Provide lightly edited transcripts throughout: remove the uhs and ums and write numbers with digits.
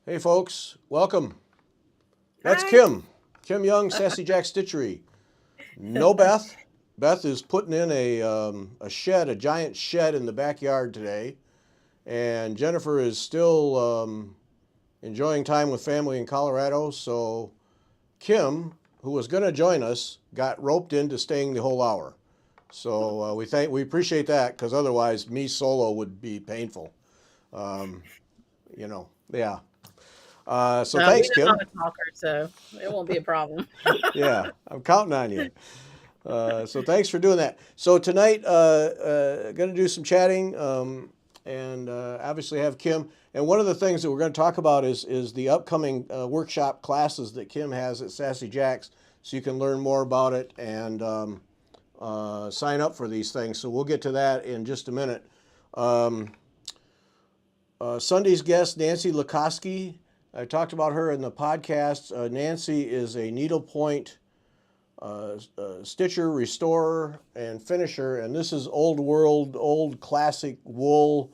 Hey folks, welcome. That's Hi. Kim Young, Sassy Jack Stitchery. No Beth. Beth is putting in a shed, a giant shed in the backyard today, and Jennifer is still enjoying time with family in Colorado. So Kim, who was going to join us, got roped into staying the whole hour. So we appreciate that because otherwise me solo would be painful. Um, yeah. So No, we thanks, know how Kim. to talk her, so it won't be a problem. Yeah, I'm counting on you. So thanks for doing that. So tonight, going to do some chatting, and obviously have Kim. And one of the things that we're going to talk about is the upcoming workshop classes that Kim has at Sassy Jack's, so you can learn more about it and sign up for these things. So we'll get to that in just a minute. Um, Sunday's guest, Nancy Lukoski. I talked about her in the podcast. Nancy is a needlepoint stitcher, restorer, and finisher. And this is old world, old classic wool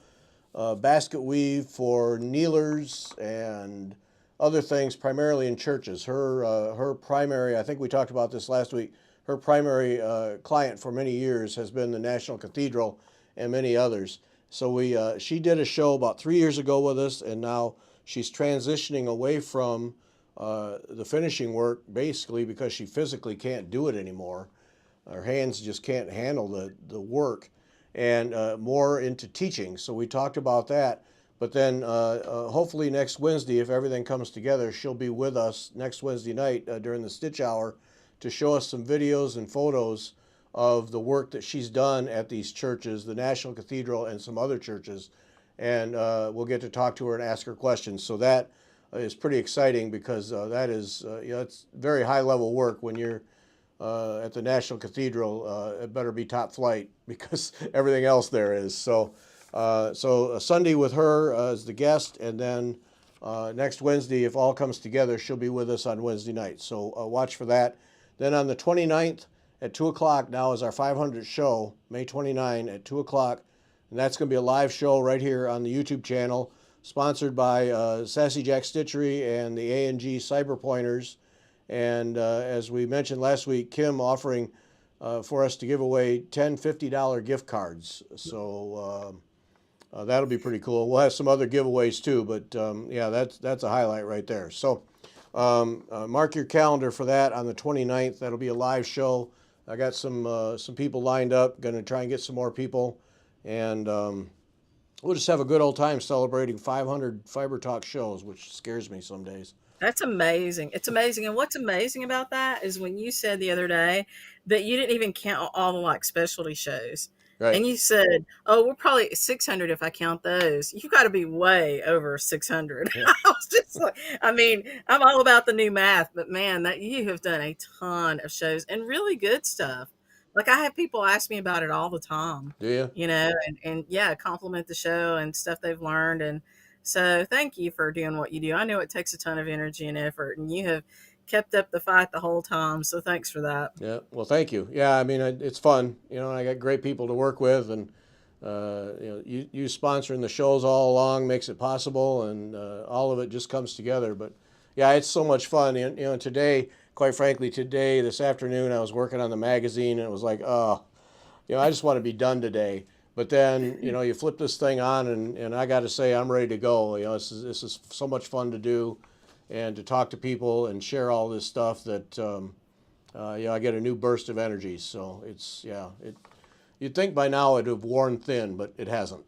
basket weave for kneelers and other things, primarily in churches. Her primary, I think we talked about this last week, her primary client for many years has been the National Cathedral and many others. So she did a show about 3 years ago with us, and now she's transitioning away from the finishing work basically because she physically can't do it anymore. Her hands just can't handle the work, and more into teaching. So we talked about that. But then hopefully next Wednesday, if everything comes together, she'll be with us next Wednesday night during the Stitch Hour to show us some videos and photos of the work that she's done at these churches, the National Cathedral and some other churches. And we'll get to talk to her and ask her questions. So that is pretty exciting because that is, it's very high level work when you're at the National Cathedral. It better be top flight because everything else there is. So a Sunday with her as the guest, and then next Wednesday, if all comes together, she'll be with us on Wednesday night. So watch for that. Then on the 29th at 2 o'clock now is our 500th show, May 29 at 2 o'clock. And that's going to be a live show right here on the YouTube channel, sponsored by Sassy Jack Stitchery and the A&G Cyber Pointers. And as we mentioned last week, Kim offering for us to give away 10 $50 gift cards. So that'll be pretty cool. We'll have some other giveaways too, but yeah, that's a highlight right there. So mark your calendar for that on the 29th. That'll be a live show. I got some people lined up. Going to try and get some more people, and we'll just have a good old time celebrating 500 Fiber Talk shows, which scares me some days. That's amazing. It's amazing. And what's amazing about that is when you said the other day that you didn't even count all the like specialty shows. Right. And you said, "Oh, we're probably at 600 if I count those." You got to be way over 600. Yeah. I was just like, I mean, I'm all about the new math, but man, that you have done a ton of shows and really good stuff. Like I have people ask me about it all the time, Do you? and yeah, compliment the show and stuff they've learned. And so thank you for doing what you do. I know it takes a ton of energy and effort, and you have kept up the fight the whole time. So thanks for that. Yeah. Well, thank you. Yeah. I mean, it's fun. And I got great people to work with, and you sponsoring the shows all along makes it possible, and all of it just comes together. But yeah, it's so much fun. And today, quite frankly, this afternoon, I was working on the magazine, and it was like, oh, I just want to be done today. But then, you flip this thing on, and I got to say, I'm ready to go. This is so much fun to do, and to talk to people and share all this stuff that, I get a new burst of energy. So you'd think by now it'd have worn thin, but it hasn't,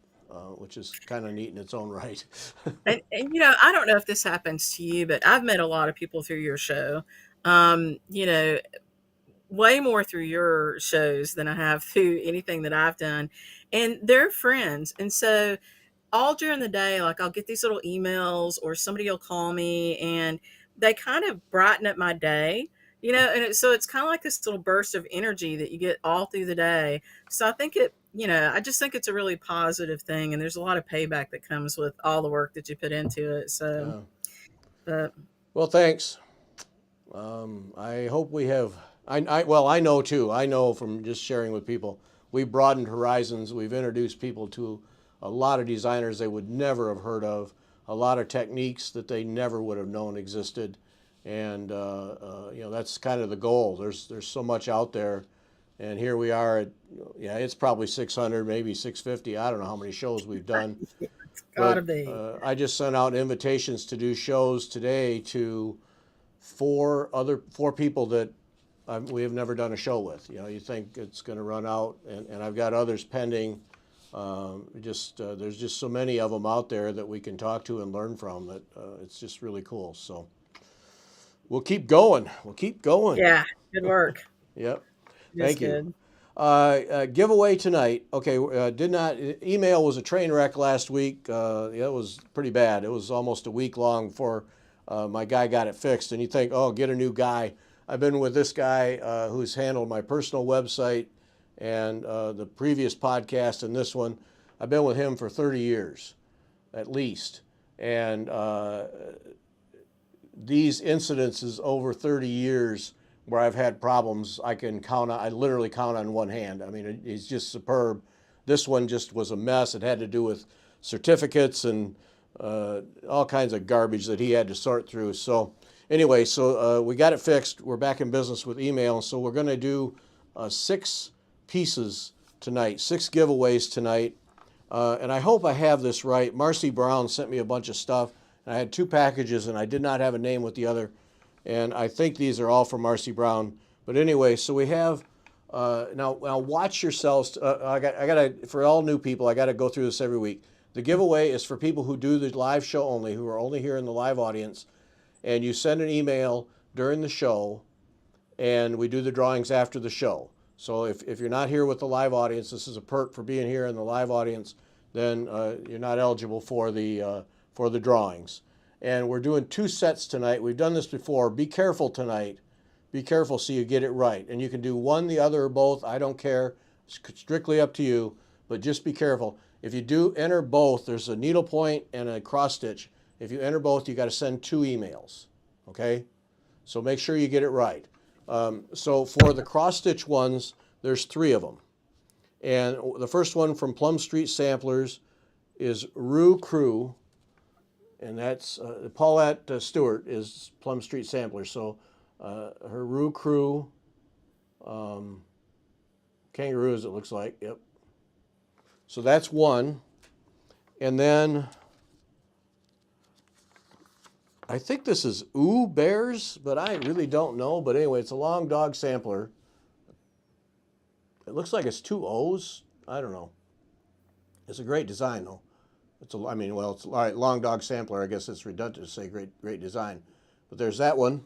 which is kind of neat in its own right. And I don't know if this happens to you, but I've met a lot of people through your show. You know, way more through your shows than I have through anything that I've done. And they're friends. And so all during the day, like I'll get these little emails or somebody will call me and they kind of brighten up my day, and so it's kind of like this little burst of energy that you get all through the day. So I think I just think it's a really positive thing. And there's a lot of payback that comes with all the work that you put into it. So, uh, but well, thanks. I hope we have. Well, I know too. I know from just sharing with people, we've broadened horizons. We've introduced people to a lot of designers they would never have heard of. a lot of techniques that they never would have known existed. And that's kind of the goal. There's so much out there, and here we are at, it's probably 600, maybe 650. I don't know how many shows we've done. It's gotta But be. I just sent out invitations to do shows today to four people that we have never done a show with. You think it's going to run out, and I've got others pending. There's just so many of them out there that we can talk to and learn from that it's just really cool. So we'll keep going. Yeah, good work. Yep. That's Thank you. good. Giveaway tonight. Okay, email was a train wreck last week. It was pretty bad. It was almost a week long before my guy got it fixed. And you think, oh, get a new guy. I've been with this guy who's handled my personal website and the previous podcast and this one. I've been with him for 30 years, at least. And these incidences over 30 years where I've had problems, I literally count on one hand. I mean, he's just superb. This one just was a mess. It had to do with certificates and all kinds of garbage that he had to sort through. So anyway, we got it fixed. We're back in business with email. So we're going to do 6 pieces tonight, 6 giveaways tonight. And I hope I have this right. Marcy Brown sent me a bunch of stuff. And I had 2 packages, and I did not have a name with the other. And I think these are all from Marcy Brown. But anyway, so we have, now watch yourselves. I gotta, for all new people, I got to go through this every week. The giveaway is for people who do the live show only, who are only here in the live audience. And you send an email during the show, and we do the drawings after the show. So if you're not here with the live audience, this is a perk for being here in the live audience, then you're not eligible for the drawings. And we're doing 2 sets tonight. We've done this before. Be careful tonight. Be careful so you get it right. And you can do one, the other, or both. I don't care. It's strictly up to you. But just be careful. If you do enter both, there's a needle point and a cross stitch. If you enter both, you got to send 2 emails. Okay? So make sure you get it right. So for the cross stitch ones, there's 3 of them. And the first one from Plum Street Samplers is Rue Crew. And that's Paulette Stewart is Plum Street Sampler. So her Rue Crew kangaroos, it looks like. Yep. So that's one. And then I think this is Ooh Bears, but I really don't know. But anyway, it's a long dog sampler. It looks like it's 2 O's. I don't know. It's a great design, though. It's all right, long dog sampler. I guess it's redundant to say great design. But there's that one.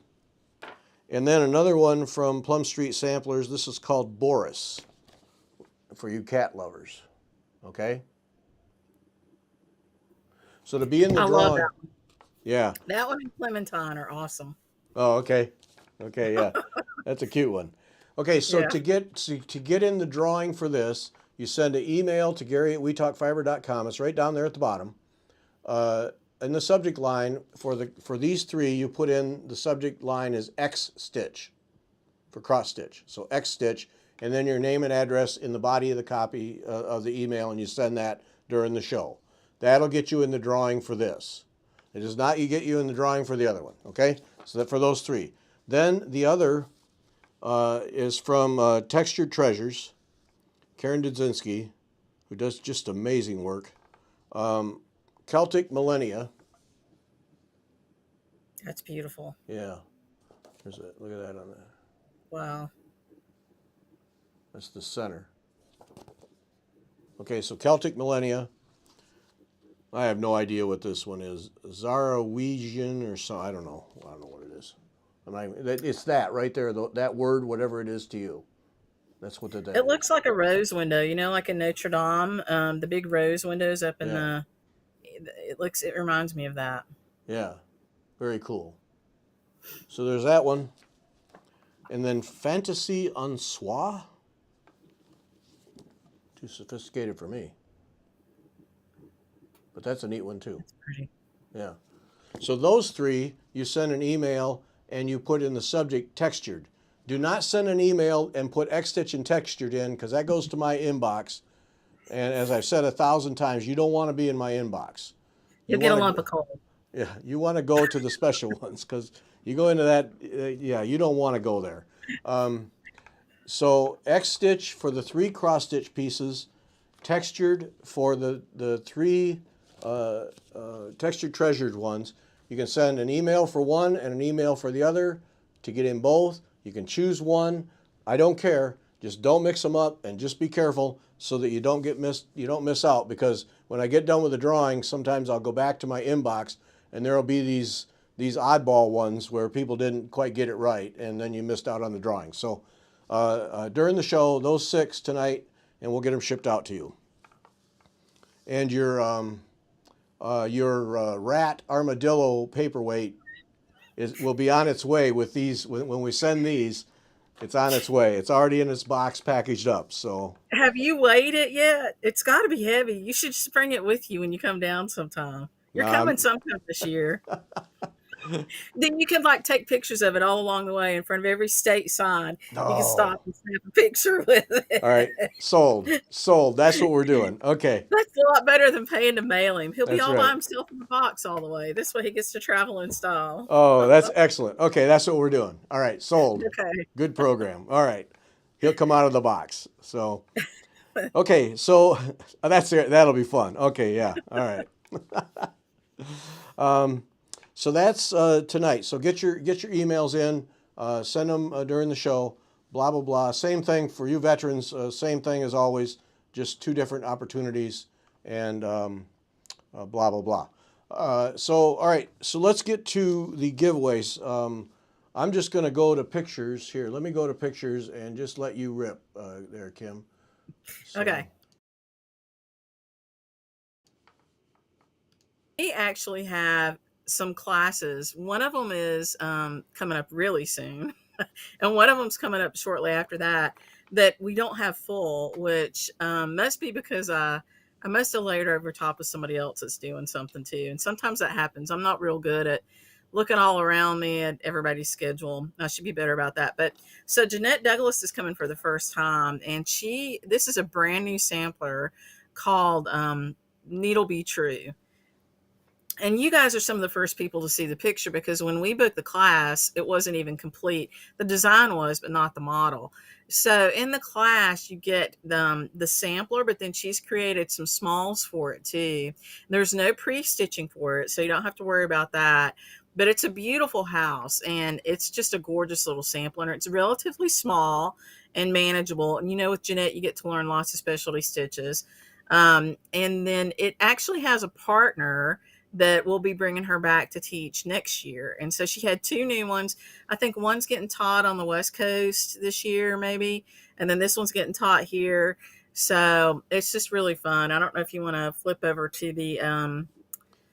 And then another one from Plum Street Samplers. This is called Boris, for you cat lovers. Okay? So to be in the I drawing. love that one. Yeah. That one and Clementine are awesome. Oh, okay. Okay, yeah. That's a cute one. Okay, so Yeah. to get in the drawing for this, you send an email to Gary@WeTalkFiber.com. It's right down there at the bottom. In the subject line for these 3, you put in the subject line is X stitch for cross stitch. So X stitch, and then your name and address in the body of the copy of the email, and you send that during the show. That'll get you in the drawing for this. It does not get you in the drawing for the other one. Okay, so that for those 3. Then the other is from Textured Treasures. Karen Dudzinski, who does just amazing work. Celtic Millennia. That's beautiful. Yeah. Look at that on there. Wow. That's the center. Okay, so Celtic Millennia. I have no idea what this one is. Zarawegian or something. I don't know what it is. It's that right there, that word, whatever it is to you. That's what that It looks like a rose window, like in Notre Dame, the big rose windows up in Yeah. it reminds me of that. Yeah, very cool. So there's that one. And then Fantasy en Soie. Too sophisticated for me. But that's a neat one too. It's pretty. Yeah. So those 3, you send an email and you put in the subject textured. Do not send an email and put X stitch and textured in, because that goes to my inbox. And as I've said 1,000 times, you don't want to be in my inbox. You You'll get a want lump to, of coal. yeah, you want to go to the special ones because you go into that, yeah, you don't want to go there. Um, so X stitch for the 3 cross stitch pieces, textured for the 3 textured treasured ones. You can send an email for one and an email for the other to get in both. You can choose one. I don't care. Just don't mix them up and just be careful so that you don't miss out, because when I get done with the drawing, sometimes I'll go back to my inbox and there'll be these oddball ones where people didn't quite get it right and then you missed out on the drawing. So during the show, those 6 tonight, and we'll get them shipped out to you. And your rat armadillo paperweight will be on its way with these. When we send these, it's on its way. It's already in its box, packaged up. So Have you weighed it yet? It's got to be heavy. You should just bring it with you when you come down sometime. You're nah, coming sometime this year. Then you can like take pictures of it all along the way in front of every state sign. You can no. stop and snap a picture with All right, it. sold, sold. That's what we're doing. Okay, That's a lot better than paying to mail him. He'll be that's all by right. himself in the box all the way. This way he gets to travel in style. Oh, that's excellent. Okay, that's what we're doing. All right, sold. Okay. Good program. All right, he'll come out of the box. So, okay, so that's it. That'll be fun. Okay, yeah. All right. So that's tonight. So get your emails in. Send them during the show. Blah blah blah. Same thing for you veterans. Same thing as always. Just 2 different opportunities, and blah blah blah. So all right. So let's get to the giveaways. I'm just going to go to pictures here. Let me go to pictures and just let you rip there, Kim. So, Okay. We actually have some classes. One of them is coming up really soon, and one of them's coming up shortly after that. That we don't have full, which must be because I must have layered over top of somebody else that's doing something too. And sometimes that happens. I'm not real good at looking all around me at everybody's schedule. I should be better about that. But so Jeanette Douglas is coming for the first time, and this is a brand new sampler called Needle Be True. And you guys are some of the first people to see the picture because when we booked the class, it wasn't even complete. The design was, but not the model. So in the class, you get the sampler, but then she's created some smalls for it too. There's no pre-stitching for it, so you don't have to worry about that. But it's a beautiful house, and it's just a gorgeous little sampler. And it's relatively small and manageable. And with Jeanette, you get to learn lots of specialty stitches. And then it actually has a partner that will be bringing her back to teach next year. And so she had 2 new ones. I think one's getting taught on the West Coast this year, maybe. And then this one's getting taught here. So it's just really fun. I don't know if you want to flip over to the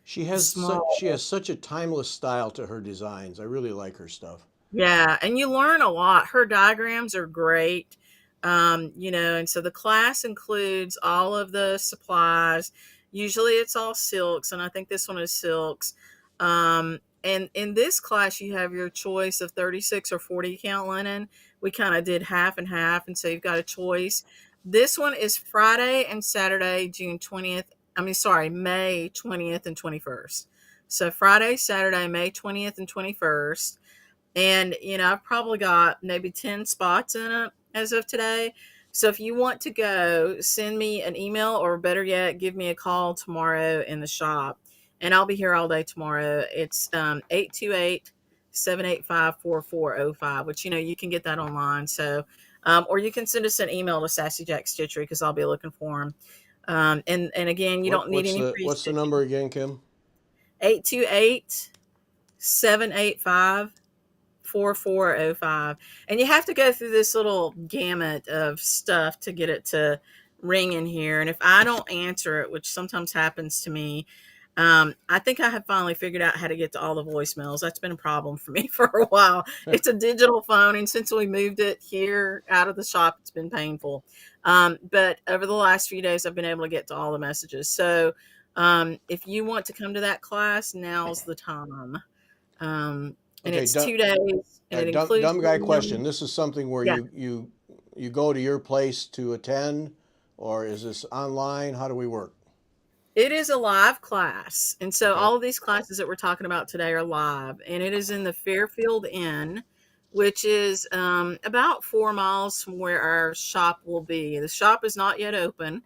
she small. has such a timeless style to her designs. I really like her stuff. Yeah. And you learn a lot. Her diagrams are great. And so the class includes all of the supplies. Usually it's all silks, and I think this one is silks. And in this class, you have your choice of 36 or 40 count linen. We kind of did half and half, and so you've got a choice. This one is Friday and Saturday, May 20th and 21st. So Friday, Saturday, May 20th and 21st. And, I've probably got maybe 10 spots in it as of today. So if you want to go, send me an email, or better yet, give me a call tomorrow in the shop. And I'll be here all day tomorrow. It's 828-785-4405, which, you can get that online. So, or you can send us an email to Sassy Jack Stitchery because I'll be looking for them. And again, you don't need any What's the pre-stitching. number again, Kim? 828-785 4405. And you have to go through this little gamut of stuff to get it to ring in here. And if I don't answer it, which sometimes happens to me, I think I have finally figured out how to get to all the voicemails. That's been a problem for me for a while. It's a digital phone, and since we moved it here out of the shop, it's been painful. But over the last few days, I've been able to get to all the messages. So if you want to come to that class, now's the time. And Okay, it's 2 days, and it includes dumb guy question. This is something where yeah. you go to your place to attend, or is this online? How do we work? It is a live class. And so Okay. all of these classes that we're talking about today are live, and it is in the Fairfield Inn, which is about 4 miles from where our shop will be. The shop is not yet open.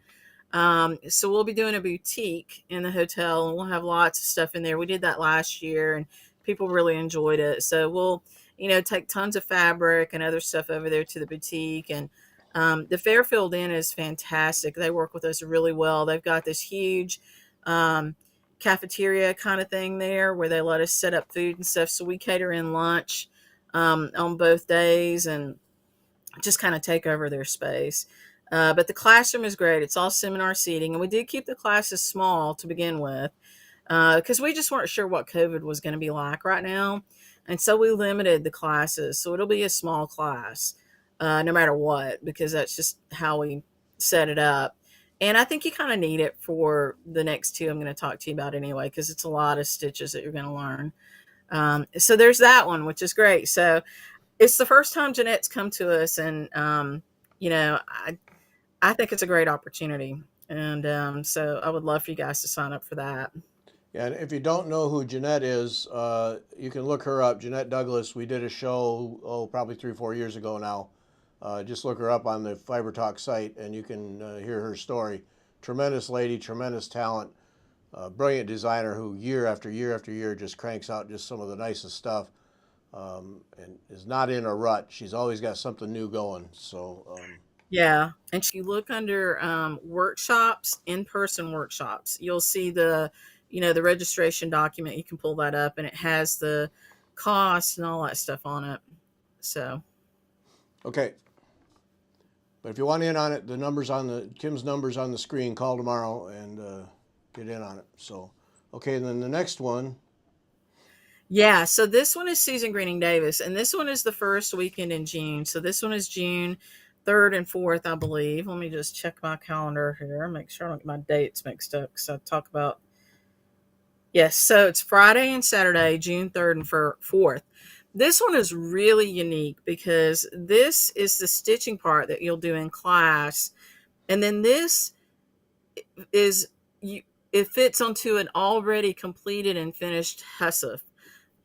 So we'll be doing a boutique in the hotel, and we'll have lots of stuff in there. We did that last year, and people really enjoyed it. So we'll, take tons of fabric and other stuff over there to the boutique. And the Fairfield Inn is fantastic. They work with us really well. They've got this huge um, cafeteria kind of thing there where they let us set up food and stuff. So we cater in lunch on both days, and just kind of take over their space. But the classroom is great. It's all seminar seating, and we did keep the classes small to begin with because we just weren't sure what COVID was going to be like right now, and so we limited the classes. So it'll be a small class, no matter what, because that's just how we set it up. And I think you kind of need it for the next two I'm going to talk to you about anyway, because it's a lot of stitches that you're going to learn. So there's that one, which is great. So it's the first time Jeanette's come to us, and you know, I think it's a great opportunity, and so I would love for you guys to sign up for that. Yeah, and if you don't know who Jeanette is, you can look her up. Jeanette Douglas. We did a show, probably 3, 4 years ago now. Just look her up on the Fiber Talk site, and you can hear her story. Tremendous lady, tremendous talent, brilliant designer who year after year after year just cranks out just some of the nicest stuff, and is not in a rut. She's always got something new going. So Yeah, and you look under workshops, in-person workshops. You'll see the registration document. You can pull that up, and it has the cost and all that stuff on it. So okay. But if you want in on it, the numbers on the Kim's numbers on the screen. Call tomorrow and get in on it. So, okay, and then the next one. yeah, so this one is Susan Greening Davis, and this one is the first weekend in June. So this one is June 3rd and 4th, I believe. Let me just check my calendar here, make sure I don't get my dates mixed up because I talk about. Yes, so it's Friday and Saturday, June 3rd and 4th. This one is really unique because this is the stitching part that you'll do in class. And then this is you it fits onto an already completed and finished hussif.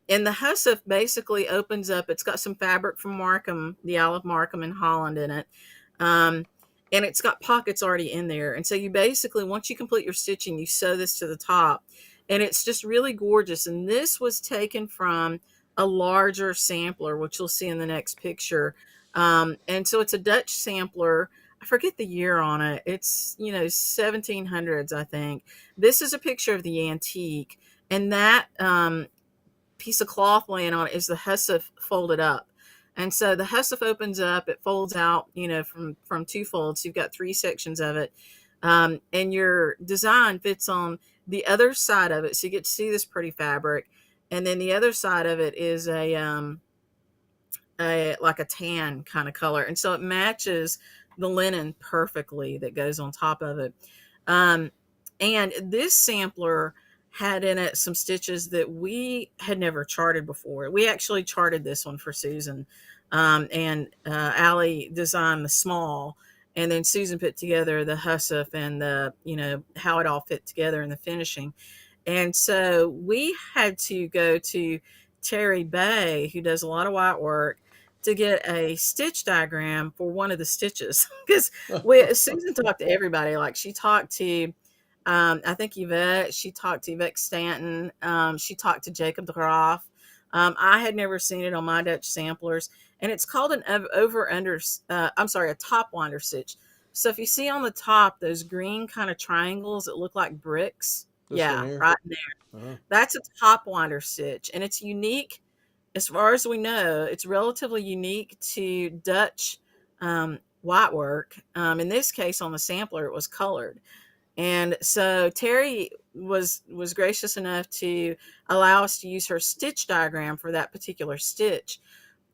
And the hussif basically opens up. It's got some fabric from Markham, the Isle of Markham in Holland in it. Um, and it's got pockets already in there. And so you basically, once you complete your stitching, you sew this to the top. And it's just really gorgeous. And this was taken from a larger sampler, which you'll see in the next picture. And so it's a Dutch sampler. I forget the year on it. It's, 1700s, I think. This is a picture of the antique. And that piece of cloth laying on it is the hussif folded up. And so the hussif opens up, it folds out, from two folds. You've got three sections of it. And your design fits on the other side of it. So you get to see this pretty fabric. And then the other side of it is a like a tan kind of color. And so it matches the linen perfectly that goes on top of it. Um, and this sampler had in it some stitches that we had never charted before. We actually charted this one for Susan, and Allie designed the small, and then Susan put together the hussif and the how it all fit together in the finishing. And so we had to go to Terry Bay, who does a lot of white work, to get a stitch diagram for one of the stitches because Susan talked to everybody. Like she talked to I think Yvette. She talked to Yvette Stanton. She talked to Jacob de Graaf. I had never seen it on my Dutch samplers, and it's called an over under. I'm sorry, a top winder stitch. So if you see on the top those green kind of triangles that look like bricks, This one yeah, here. right there. Uh-huh. That's a top winder stitch, and it's unique as far as we know. It's relatively unique to Dutch white work. In this case, on the sampler, it was colored. And so Terry was gracious enough to allow us to use her stitch diagram for that particular stitch.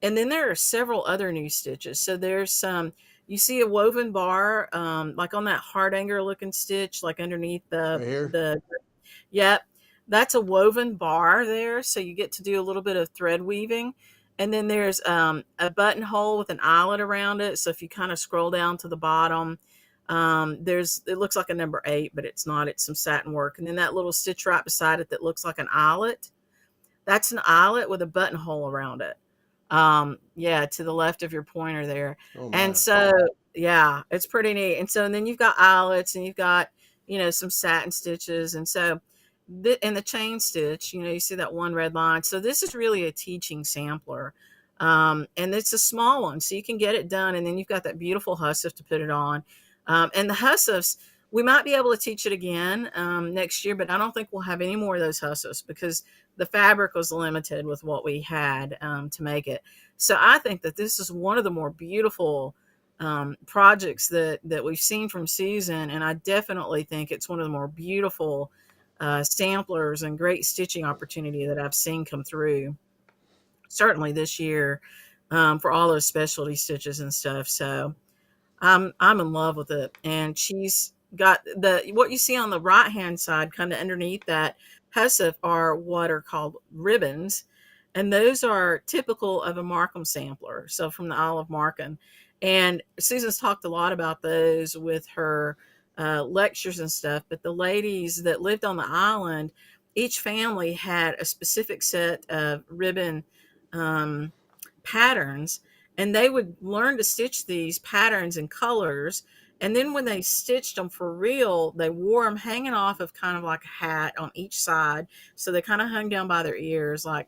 And then there are several other new stitches. So there's some, you see a woven bar, like on that hardanger looking stitch, like underneath Right here. yep, that's a woven bar there. So you get to do a little bit of thread weaving. And then there's a buttonhole with an eyelet around it. So if you kind of scroll down to the bottom, It looks like a number 8, but it's not. It's some satin work, and then that little stitch right beside it that looks like an eyelet. That's an eyelet with a buttonhole around it. Yeah, to the left of your pointer there. Oh And my. so, yeah, it's pretty neat. And then you've got eyelets, and you've got, some satin stitches. And so, and the chain stitch, you see that one red line. So this is really a teaching sampler. And it's a small one, so you can get it done. And then you've got that beautiful hussif to put it on. And the hussifs, we might be able to teach it again next year, but I don't think we'll have any more of those hussifs because the fabric was limited with what we had to make it. So I think that this is one of the more beautiful projects that we've seen from Susan, and I definitely think it's one of the more beautiful samplers and great stitching opportunity that I've seen come through, certainly this year, for all those specialty stitches and stuff. So I'm in love with it. And she's got what you see on the right hand side, kind of underneath that hussif, are what are called ribbons, and those are typical of a Markham sampler. So from the Isle of Markham, and Susan's talked a lot about those with her lectures and stuff. But the ladies that lived on the island, each family had a specific set of ribbon um, patterns, and they would learn to stitch these patterns and colors. And then when they stitched them for real, they wore them hanging off of kind of like a hat on each side. So they kind of hung down by their ears, like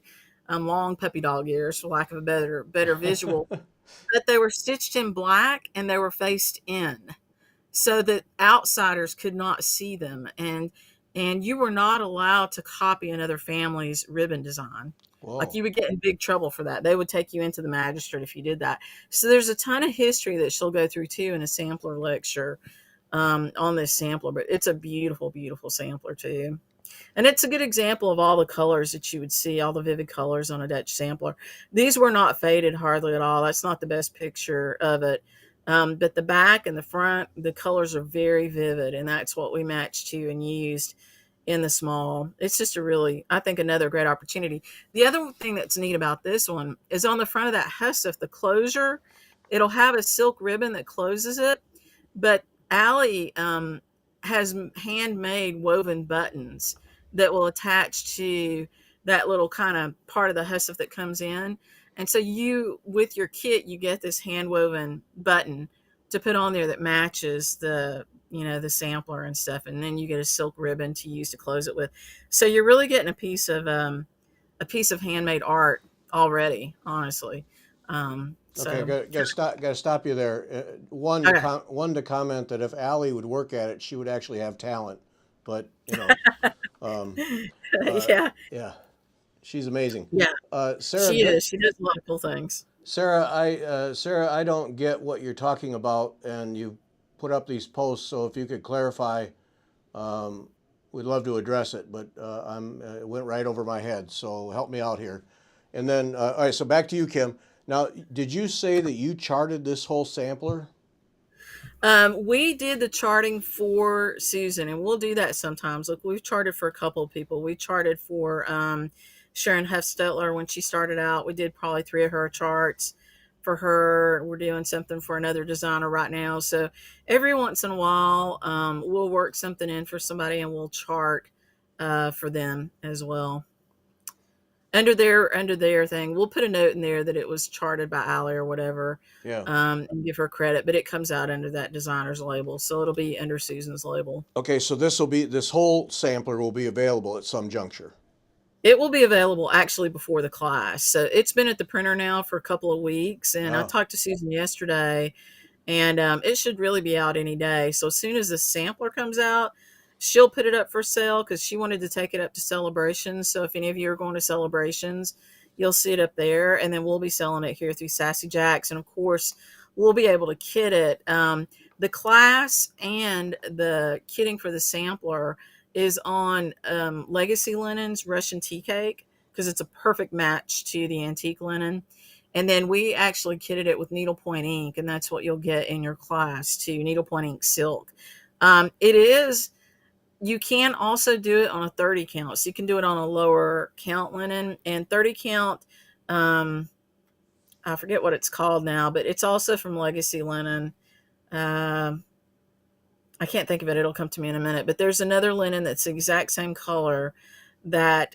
long puppy dog ears, for lack of a better visual. But they were stitched in black and they were faced in, so that outsiders could not see them. And you were not allowed to copy another family's ribbon design. Like, Whoa. you would get in big trouble for that. They would take you into the magistrate if you did that. So there's a ton of history that she'll go through too in a sampler lecture on this sampler. But it's a beautiful, beautiful sampler too. And it's a good example of all the colors that you would see, all the vivid colors on a Dutch sampler. These were not faded hardly at all. That's not the best picture of it. But the back and the front, the colors are very vivid, and that's what we matched to and used in the small. It's just I think, another great opportunity. The other thing that's neat about this one is on the front of that hussif, the closure, it'll have a silk ribbon that closes it, but Allie has handmade woven buttons that will attach to that little kind of part of the hussif that comes in. And so with your kit, you get this hand woven button to put on there that matches the sampler and stuff. And then you get a silk ribbon to use to close it with. So you're really getting a piece of handmade art already, honestly. Okay, So got to stop you there. okay. One to comment that if Allie would work at it, she would actually have talent. But um, Yeah, yeah, she's amazing. yeah, Sarah, she is. She does a lot of cool things. Sarah, I don't get what you're talking about, and you put up these posts. So if you could clarify, um, we'd love to address it. But it went right over my head. So help me out here. And then, all right. So back to you, Kim. Now, did you say that you charted this whole sampler? We did the charting for Susan, and we'll do that sometimes. Look, we've charted for a couple of people. We charted for Sharon Hufstetler when she started out. We did probably 3 of her charts for her. We're doing something for another designer right now. So every once in a while, we'll work something in for somebody and we'll chart for them as well. Under their thing, we'll put a note in there that it was charted by Allie or whatever, Yeah. and give her credit, but it comes out under that designer's label, so it'll be under Susan's label. Okay. So this whole sampler will be available at some juncture. It will be available actually before the class. So it's been at the printer now for a couple of weeks, and I Oh, talked to Susan yesterday, and it should really be out any day. So as soon as the sampler comes out, she'll put it up for sale because she wanted to take it up to celebrations. So if any of you are going to celebrations, you'll see it up there, and then we'll be selling it here through Sassy Jacks, and of course, we'll be able to kit it. The class and the kitting for the sampler is on Legacy Linen's Russian Tea Cake because it's a perfect match to the antique linen. And then we actually kitted it with needlepoint ink, and that's what you'll get in your class too, needlepoint ink silk. It is, you can also do it on a 30 count. So you can do it on a lower count linen, and 30 count, um, I forget what it's called now, but it's also from Legacy Linen. Um I can't think of it. It'll come to me in a minute. But there's another linen that's the exact same color that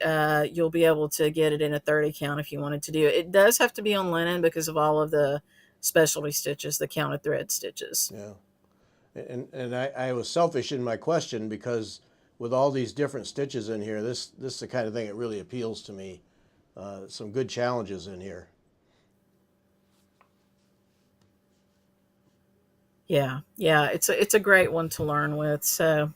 you'll be able to get it in a 30 count if you wanted to do it. It does have to be on linen because of all of the specialty stitches, the counted thread stitches. Yeah. And I was selfish in my question because with all these different stitches in here, this is the kind of thing that really appeals to me. Some good challenges in here. Yeah, yeah, it's a great one to learn with. So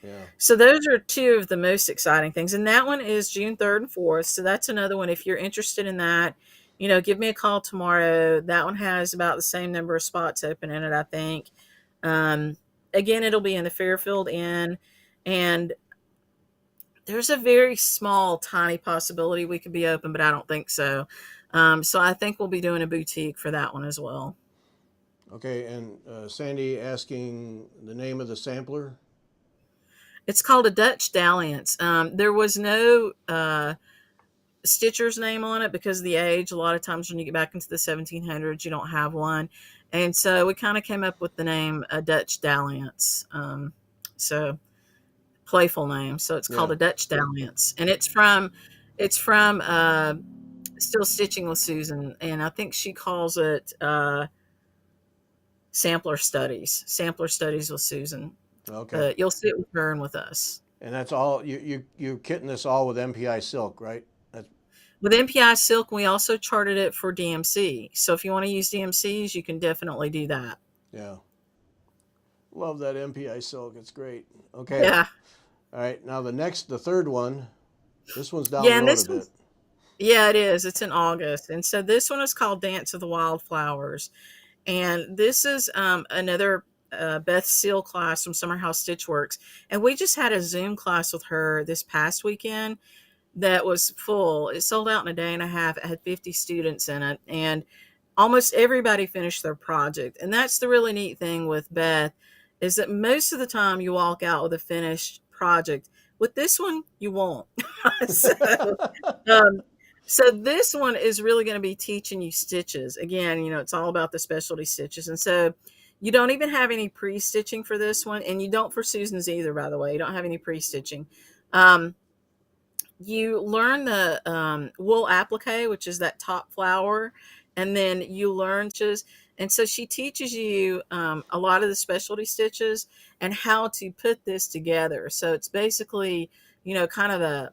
Yeah. so those are two of the most exciting things, and that one is June 3rd and 4th. So that's another one. If you're interested in that, give me a call tomorrow. That one has about the same number of spots open in it, I think. Um, Again, it'll be in the Fairfield Inn, and there's a very small, tiny possibility we could be open, but I don't think so. So I think we'll be doing a boutique for that one as well. Okay, and Sandy asking the name of the sampler. It's called a Dutch Dalliance. There was no stitcher's name on it because of the age. A lot of times when you get back into the 1700s, you don't have one. And so we kind of came up with the name a Dutch Dalliance. So playful name. So it's called Yeah. a Dutch Dalliance. And it's from Still Stitching with Susan. And I think she calls it Sampler Studies with Susan. Okay. But you'll see it with her and with us. And that's all you're kitting this all with MPI silk, right? That's, With MPI Silk, we also charted it for DMC. So if you want to use DMCs, you can definitely do that. yeah. Love that MPI silk. It's great. Okay. Yeah. All right. Now the third one. This one's down the Yeah, and road a this bit. one's yeah, it is. It's in August. And so this one is called Dance of the Wildflowers. And this is another Beth Seal class from Summer House Stitchworks. And we just had a Zoom class with her this past weekend that was full. It sold out in a day and a half. It had 50 students in it. And almost everybody finished their project. And that's the really neat thing with Beth is that most of the time you walk out with a finished project. With this one, you won't. so, um, so this one is really going to be teaching you stitches. Again, it's all about the specialty stitches. And so you don't even have any pre-stitching for this one. And you don't for Susan's either, by the way. You don't have any pre-stitching. Um, you learn the wool applique, which is that top flower, and then you learn just, and so she teaches you a lot of the specialty stitches and how to put this together. So it's basically, kind of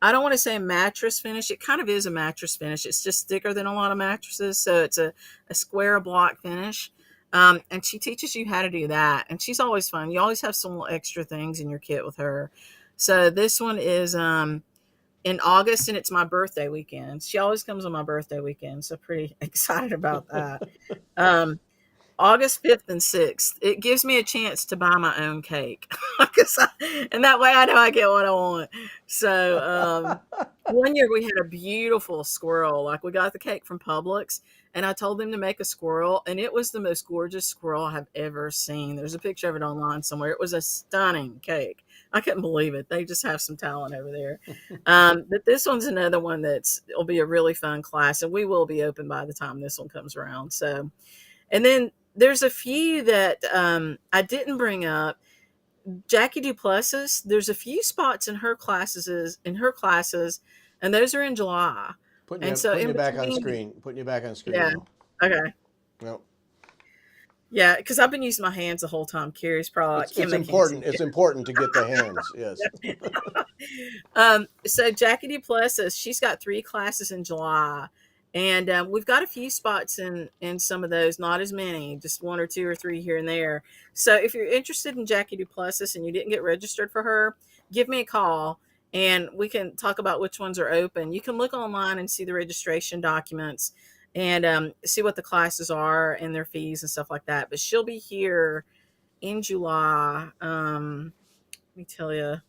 I don't want to say a mattress finish. It kind of is a mattress finish. It's just thicker than a lot of mattresses. So it's a square block finish. And she teaches you how to do that. And she's always fun. You always have some little extra things in your kit with her. So this one is in August, and it's my birthday weekend. She always comes on my birthday weekend, so pretty excited about that. Um, August 5th and 6th. It gives me a chance to buy my own cake. And that way I know I get what I want. So one year we had a beautiful squirrel. Like we got the cake from Publix, and I told them to make a squirrel, and it was the most gorgeous squirrel I have ever seen. There's a picture of it online somewhere. It was a stunning cake. I couldn't believe it. They just have some talent over there. But this one's another one it'll be a really fun class, and we will be open by the time this one comes around. So, and then there's a few that I didn't bring up. Jackie Duplessis, there's a few spots in her classes, and those are in July. And so Putting in you back on between, screen. Putting you back on screen yeah, now. okay, No. yeah, because I've been using my hands the whole time. Carrie's probably like, It's Kim, they can't see important. It's important to get the hands. Yes. you. So Jackie Duplessis, she's got 3 classes in July, and we've got a few spots in some of those, not as many, just 1 or 2 or 3 here and there. So if you're interested in Jackie Duplessis and you didn't get registered for her, give me a call and we can talk about which ones are open. You can look online and see the registration documents and see what the classes are and their fees and stuff like that. But she'll be here in July. Let me tell you,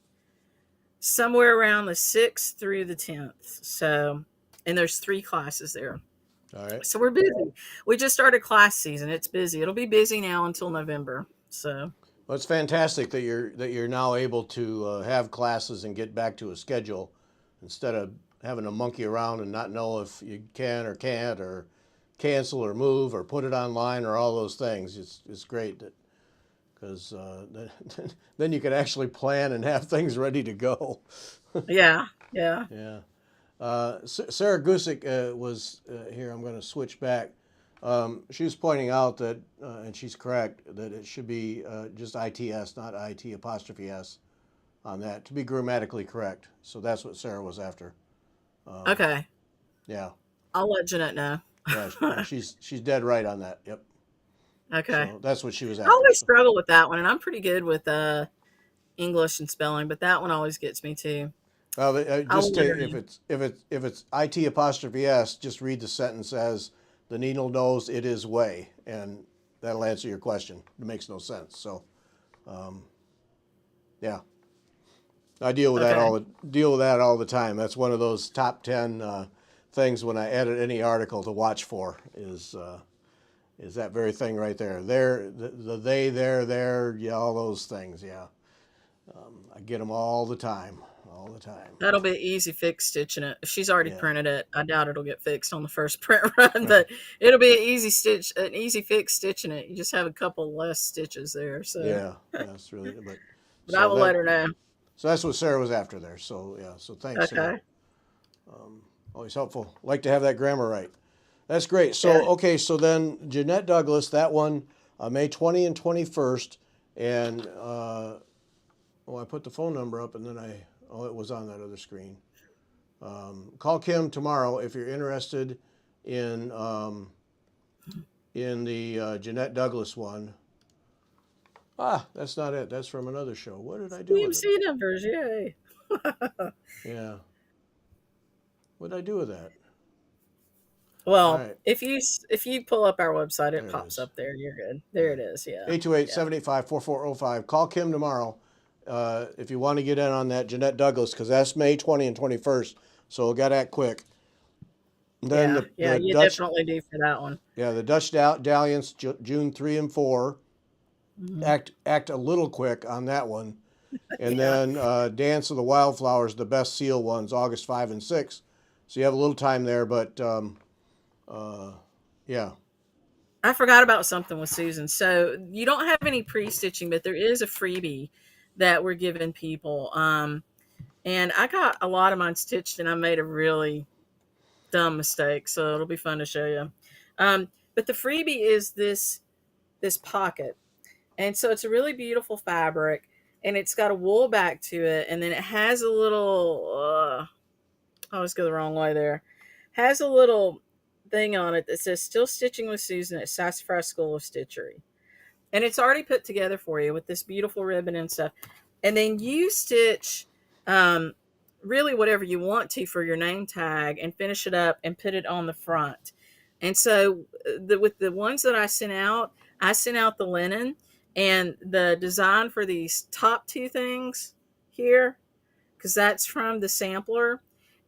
somewhere around the 6th through the 10th. So, and there's 3 classes there. All right. So we're busy. We just started class season. It's busy. It'll be busy now until November. So, Well, it's fantastic that you're now able to have classes and get back to a schedule instead of having to monkey around and not know if you can or can't or cancel or move or put it online or all those things. It's great that because then you can actually plan and have things ready to go. Yeah. Yeah. Yeah. Sarah Gusick was here. I'm going to switch back. She was pointing out that, and she's correct, that it should be just ITS, not IT apostrophe S on that to be grammatically correct. So that's what Sarah was after. Okay. Yeah. I'll let Jeanette know. Yeah. She's dead right on that. Yep. Okay. So that's what she was I after. always So, struggle with that one, and I'm pretty good with English and spelling, but that one always gets me too. well, I will just let her if know. it's IT apostrophe S, just read the sentence as the needle knows it is way, and that'll answer your question. It makes no sense. So, yeah, I Okay. deal with that all the time. That's one of those top 10 things when I edit any article to watch for is that very thing right there. There, the they, there, yeah, all those things. Yeah, I get them all the time. That'll be easy fix stitching it. If she's already Yeah. printed it, I doubt it'll get fixed on the first print run, but it'll be an easy fix stitching it. You just have a couple less stitches there. So, Yeah, that's really. But but I so will that let her know. so that's what Sarah was after there. So yeah, so thanks, Sarah. Okay. Always helpful. Like to have that grammar right. That's great. Yeah. So okay, so then Jeanette Douglas, that one, May 20 and 21st, and I put the phone number up, and then it was on that other screen. Call Kim tomorrow if you're interested in the Jeanette Douglas one. Ah, that's not it. That's from another show. What did I do with it? CMC numbers, yay. Yeah. What did I do with that? All Well, right. if you pull up our website, it There it pops is. up there. You're good. All There it right. is. Yeah. 828 Yeah. 785 4405. Call Kim tomorrow if you want to get in on that Jeanette Douglas, because that's May 20 and 21st. So got to act quick. Then Yeah. the, Yeah. the You Dutch, definitely do for that one. yeah, the Dutch Dalliance, June 3 and 4. Hmm. Act a little quick on that one. And Yeah. then Dance of the Wildflowers, the best seal ones, August 5 and 6. So you have a little time there, but yeah. I forgot about something with Susan. So you don't have any pre-stitching, but there is a freebie that we're giving people. And I got a lot of mine stitched, and I made a really dumb mistake, so it'll be fun to show you. But the freebie is this pocket, and so it's a really beautiful fabric, and it's got a wool back to it, and then it has a little. I always go the wrong way there. Has a little thing on it that says "Still Stitching with Susan at Sassafras School of Stitchery," and it's already put together for you with this beautiful ribbon and stuff. And then you stitch um, really whatever you want to for your name tag and finish it up and put it on the front. And so with the ones that I sent out the linen and the design for these top two things here, because that's from the sampler,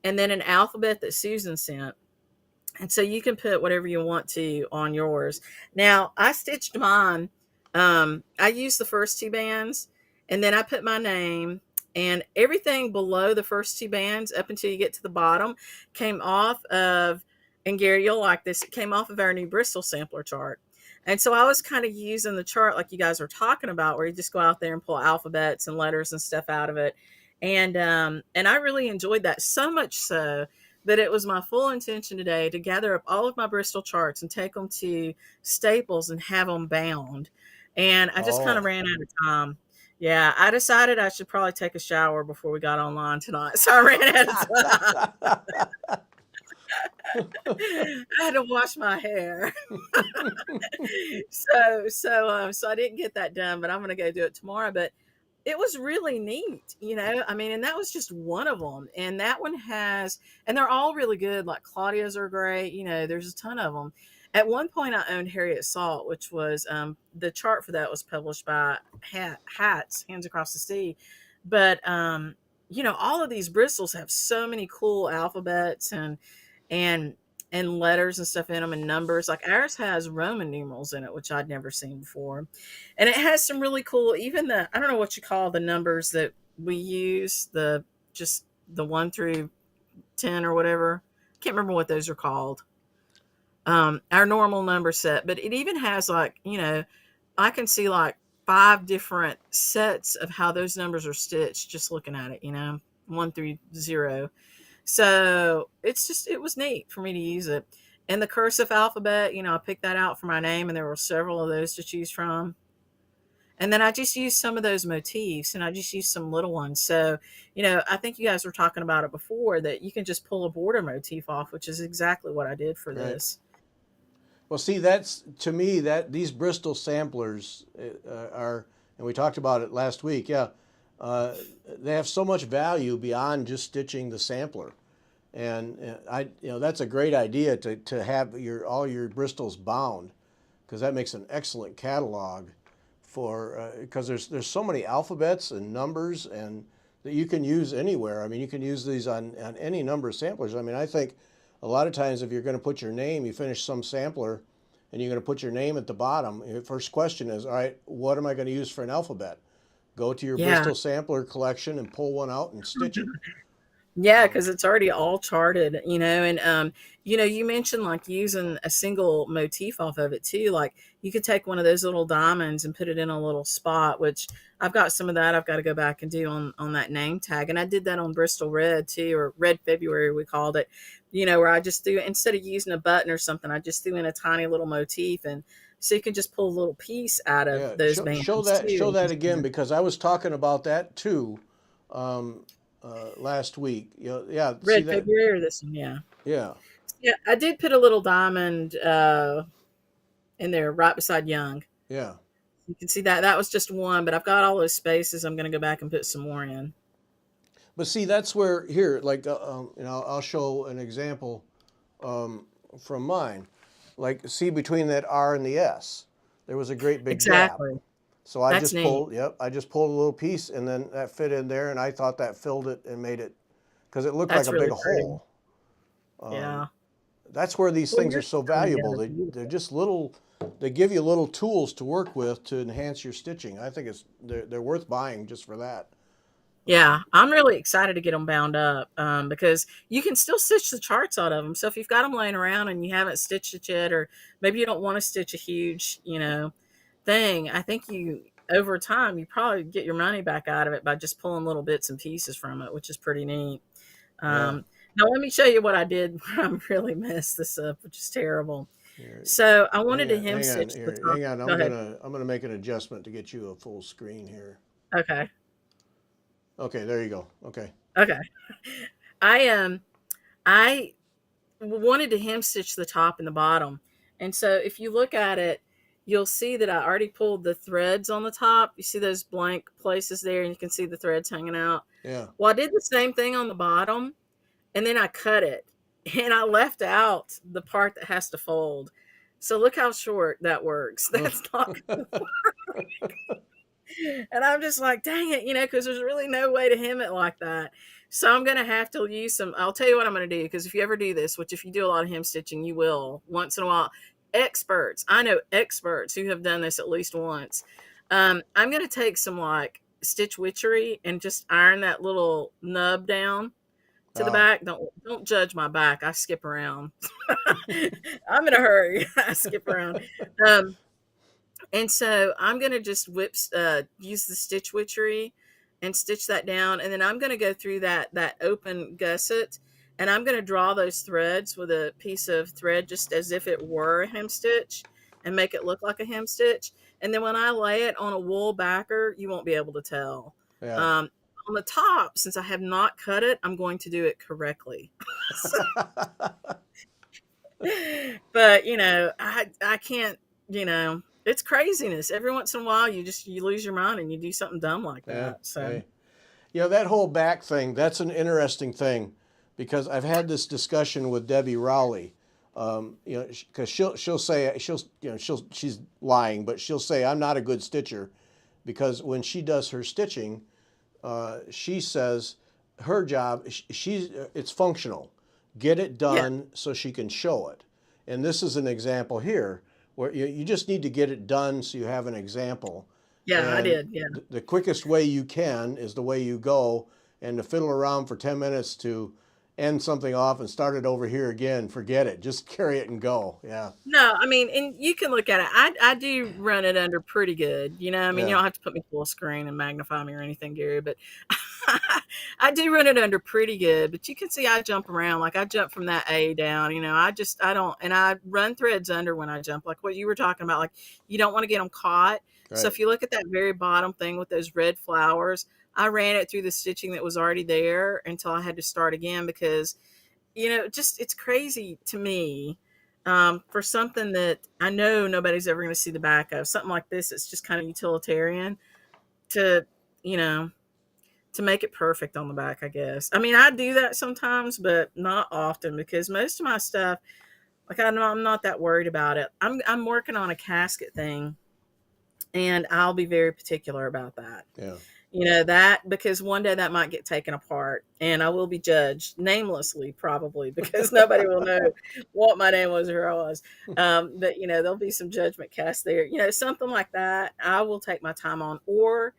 and then an alphabet that Susan sent. And so you can put whatever you want to on yours. Now, I stitched mine. I used the first two bands, and then I put my name, and everything below the first two bands up until you get to the bottom came off of, and Gary, you'll like this, it came off of our new Bristol sampler chart. And so I was kind of using the chart like you guys were talking about, where you just go out there and pull alphabets and letters and stuff out of it. And I really enjoyed that, so much so that it was my full intention today to gather up all of my Bristol charts and take them to Staples and have them bound. And I just kind of Oh. ran out of time. Yeah, I decided I should probably take a shower before we got online tonight. So I ran out of time. I had to wash my hair. So I didn't get that done, but I'm going to go do it tomorrow. But it was really neat, you know. I mean, and that was just one of them. And that one has, and they're all really good. Like Claudia's are great. You know, there's a ton of them. At one point, I owned Harriet Salt, which was the chart for that was published by Hats, Hands Across the Sea. But you know, all of these Bristols have so many cool alphabets and and letters and stuff in them and numbers. Like ours has Roman numerals in it, which I'd never seen before. And it has some really cool, even the, I don't know what you call the numbers that we use, the just the 1 through 10 or whatever. Can't remember what those are called. Our normal number set, but it even has like, you know, I can see like 5 different sets of how those numbers are stitched just looking at it, 1 through 0. So it was neat for me to use it. And the cursive alphabet, I picked that out for my name, and there were several of those to choose from. And then I just used some of those motifs, and I just used some little ones. So, I think you guys were talking about it before, that you can just pull a border motif off, which is exactly what I did for Right. this. Well, see, that's to me that these Bristol samplers are, and we talked about it last week. Yeah, uh, they have so much value beyond just stitching the sampler, and that's a great idea to have all your Bristols bound, because that makes an excellent catalog for because there's so many alphabets and numbers and that you can use anywhere. I mean, you can use these on any number of samplers. I mean, I think a lot of times if you're going to put your name, you finish some sampler and you're going to put your name at the bottom. Your first question is, all right, what am I going to use for an alphabet? Go to your Yeah. Bristol sampler collection and pull one out and stitch it. Yeah, Um, because it's already all charted, and you mentioned like using a single motif off of it too. Like you could take one of those little diamonds and put it in a little spot, which I've got some of that I've got to go back and do on that name tag. And I did that on Bristol Red too, or Red February we called it, where I just threw, instead of using a button or something, I just threw in a tiny little motif, and so you can just pull a little piece out of yeah, those show bands that too. show And that just, again, because I was talking about that too um, last week. Yeah, see Red that? February or this one, yeah. Yeah, Yeah, I did put a little diamond in there right beside Young. yeah. You can see that that was just one, but I've got all those spaces. I'm going to go back and put some more in. But see, that's where here, like, I'll show an example from mine. Like, see between that R and the S, there was a great big gap. Exactly. So I That's just neat. pulled, yep, I just pulled a little piece and then that fit in there, and I thought that filled it and made it, because it looked like That's a big really pretty. hole. Um, Yeah. that's where these Well, things are yours so is coming valuable. together They're beautiful. just little, they give you little tools to work with to enhance your stitching. I think they're worth buying just for that. Yeah, I'm really excited to get them bound up because you can still stitch the charts out of them. So if you've got them laying around and you haven't stitched it yet, or maybe you don't want to stitch a huge, thing, I think over time you probably get your money back out of it by just pulling little bits and pieces from it, which is pretty neat. Yeah. Now let me show you what I did where I really messed this up, which is terrible. Here, So I wanted to hem hang on, stitch the here, top. hang on. Go ahead. I'm gonna make an adjustment to get you a full screen here. Okay. Okay, there you go. Okay. Okay. I wanted to hem stitch the top and the bottom. And so if you look at it, you'll see that I already pulled the threads on the top. You see those blank places there, and you can see the threads hanging out. Yeah. Well, I did the same thing on the bottom, and then I cut it, and I left out the part that has to fold. So look how short that works. That's not good. And I'm just like, dang it, because there's really no way to hem it like that. So I'm going to have to use some. I'll tell you what I'm going to do, because if you ever do this, which if you do a lot of hem stitching, you will once in a while. Experts, I know experts who have done this at least once. I'm going to take some like Stitch Witchery and just iron that little nub down to the Ah. back. Don't judge my back. I skip around. I'm in a hurry. I skip around. Um, and so I'm going to just use the Stitch Witchery and stitch that down. And then I'm going to go through that open gusset, and I'm going to draw those threads with a piece of thread just as if it were a hem stitch and make it look like a hem stitch. And then when I lay it on a wool backer, you won't be able to tell. Yeah. Um, on the top, since I have not cut it, I'm going to do it correctly. But I can't, it's craziness. Every once in a while you lose your mind and you do something dumb like Yeah. that. So Hey. That whole back thing, that's an interesting thing, because I've had this discussion with Debbie Rowley. Because she'll say she's lying, but she'll say I'm not a good stitcher, because when she does her stitching, she says her job it's functional. Get it yeah, done so she can show it. And this is an example here where you just need to get it done so you have an example. yeah, I And did. Yeah. the quickest way you can is the way you go, and to fiddle around for 10 minutes to end something off and start it over here again, forget it. Just carry it and go. Yeah. No, I mean, and you can look at it. I do run it under pretty good. I mean, you Yeah. don't have to put me full screen and magnify me or anything, Gary, but I do run it under pretty good. But you can see I jump around. Like I jump from that A down. I don't, and I run threads under when I jump. Like what you were talking about. Like you don't want to get them caught. So Right. if you look at that very bottom thing with those red flowers, I ran it through the stitching that was already there until I had to start again because just it's crazy to me for something that I know nobody's ever going to see the back of. Something like this, it's just kind of utilitarian to, you know, to make it perfect on the back, I guess. I mean, I do that sometimes, but not often because most of my stuff, like I know I'm not that worried about it. I'm working on a casket thing, and I'll be very particular about that. Yeah. That because one day that might get taken apart and I will be judged namelessly probably because nobody will know what my name was or who I was. But there'll be some judgment cast there. Something like that I will take my time on. Or